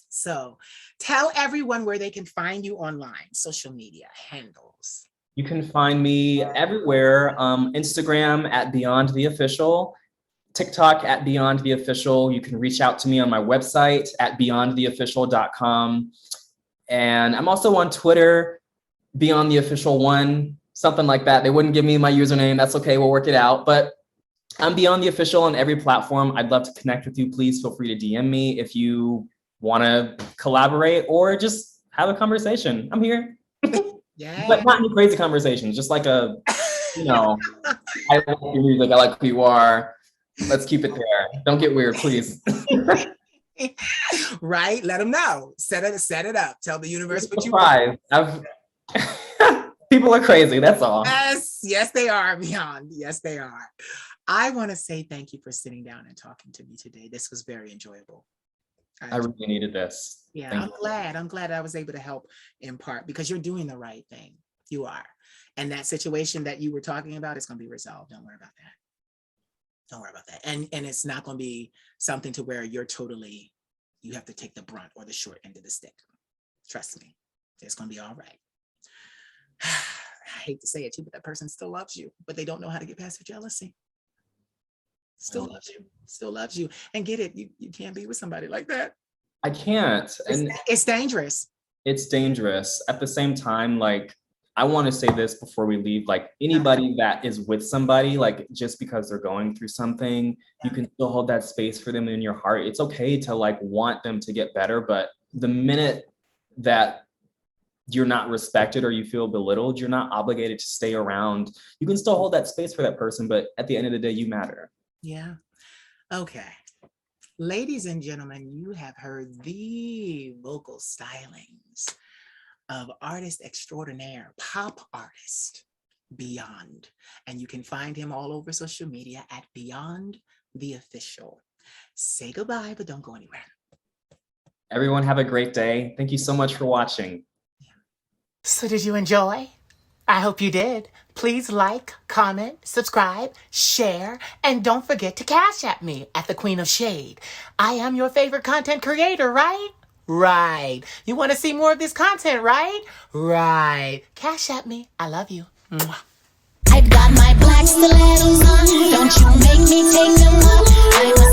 So tell everyone where they can find you online, social media handles. You can find me everywhere. Instagram at Beyond the Official, TikTok at Beyond the Official. You can reach out to me on my website at beyondtheofficial.com. And I'm also on Twitter, Beyond the Official 1, something like that. They wouldn't give me my username. That's okay. We'll work it out. But I'm Beyond the Official on every platform. I'd love to connect with you. Please feel free to DM me if you want to collaborate or just have a conversation. I'm here. Yeah. But not any crazy conversations, just like I like your music, I like who you are. Let's keep it there. Don't get weird, please. Right? Let them know. Set it up. Tell the universe what you want. People are crazy, that's all. Yes, they are, Beyond. Yes, they are. I want to say thank you for sitting down and talking to me today. This was very enjoyable. I really needed this. Yeah, I'm glad I was able to help in part, because you're doing the right thing. You are. And that situation that you were talking about is going to be resolved. Don't worry about that. Don't worry about that. And it's not going to be something to where you have to take the brunt or the short end of the stick. Trust me, it's going to be all right. I hate to say it too, but that person still loves you, but they don't know how to get past their jealousy. Still loves you. And get it, you can't be with somebody like that. I can't. And it's dangerous. It's dangerous. At the same time, like, I want to say this before we leave, like, anybody that is with somebody, like, just because they're going through something, you can still hold that space for them in your heart. It's okay to, like, want them to get better, but the minute that you're not respected or you feel belittled, you're not obligated to stay around. You can still hold that space for that person, but at the end of the day, you matter. Yeah. Okay. Ladies and gentlemen, you have heard the vocal stylings of artist extraordinaire, pop artist, Beyond. And you can find him all over social media at Beyond the Official. Say goodbye, but don't go anywhere. Everyone have a great day. Thank you so much for watching. So did you enjoy? I hope you did. Please like, comment, subscribe, share, and don't forget to cash at me at the Queen of Shade. I am your favorite content creator, right? Right. You want to see more of this content, right? Right. Cash at me. I love you. Mwah. I got my black stilettos on. Don't you make me take them off. I was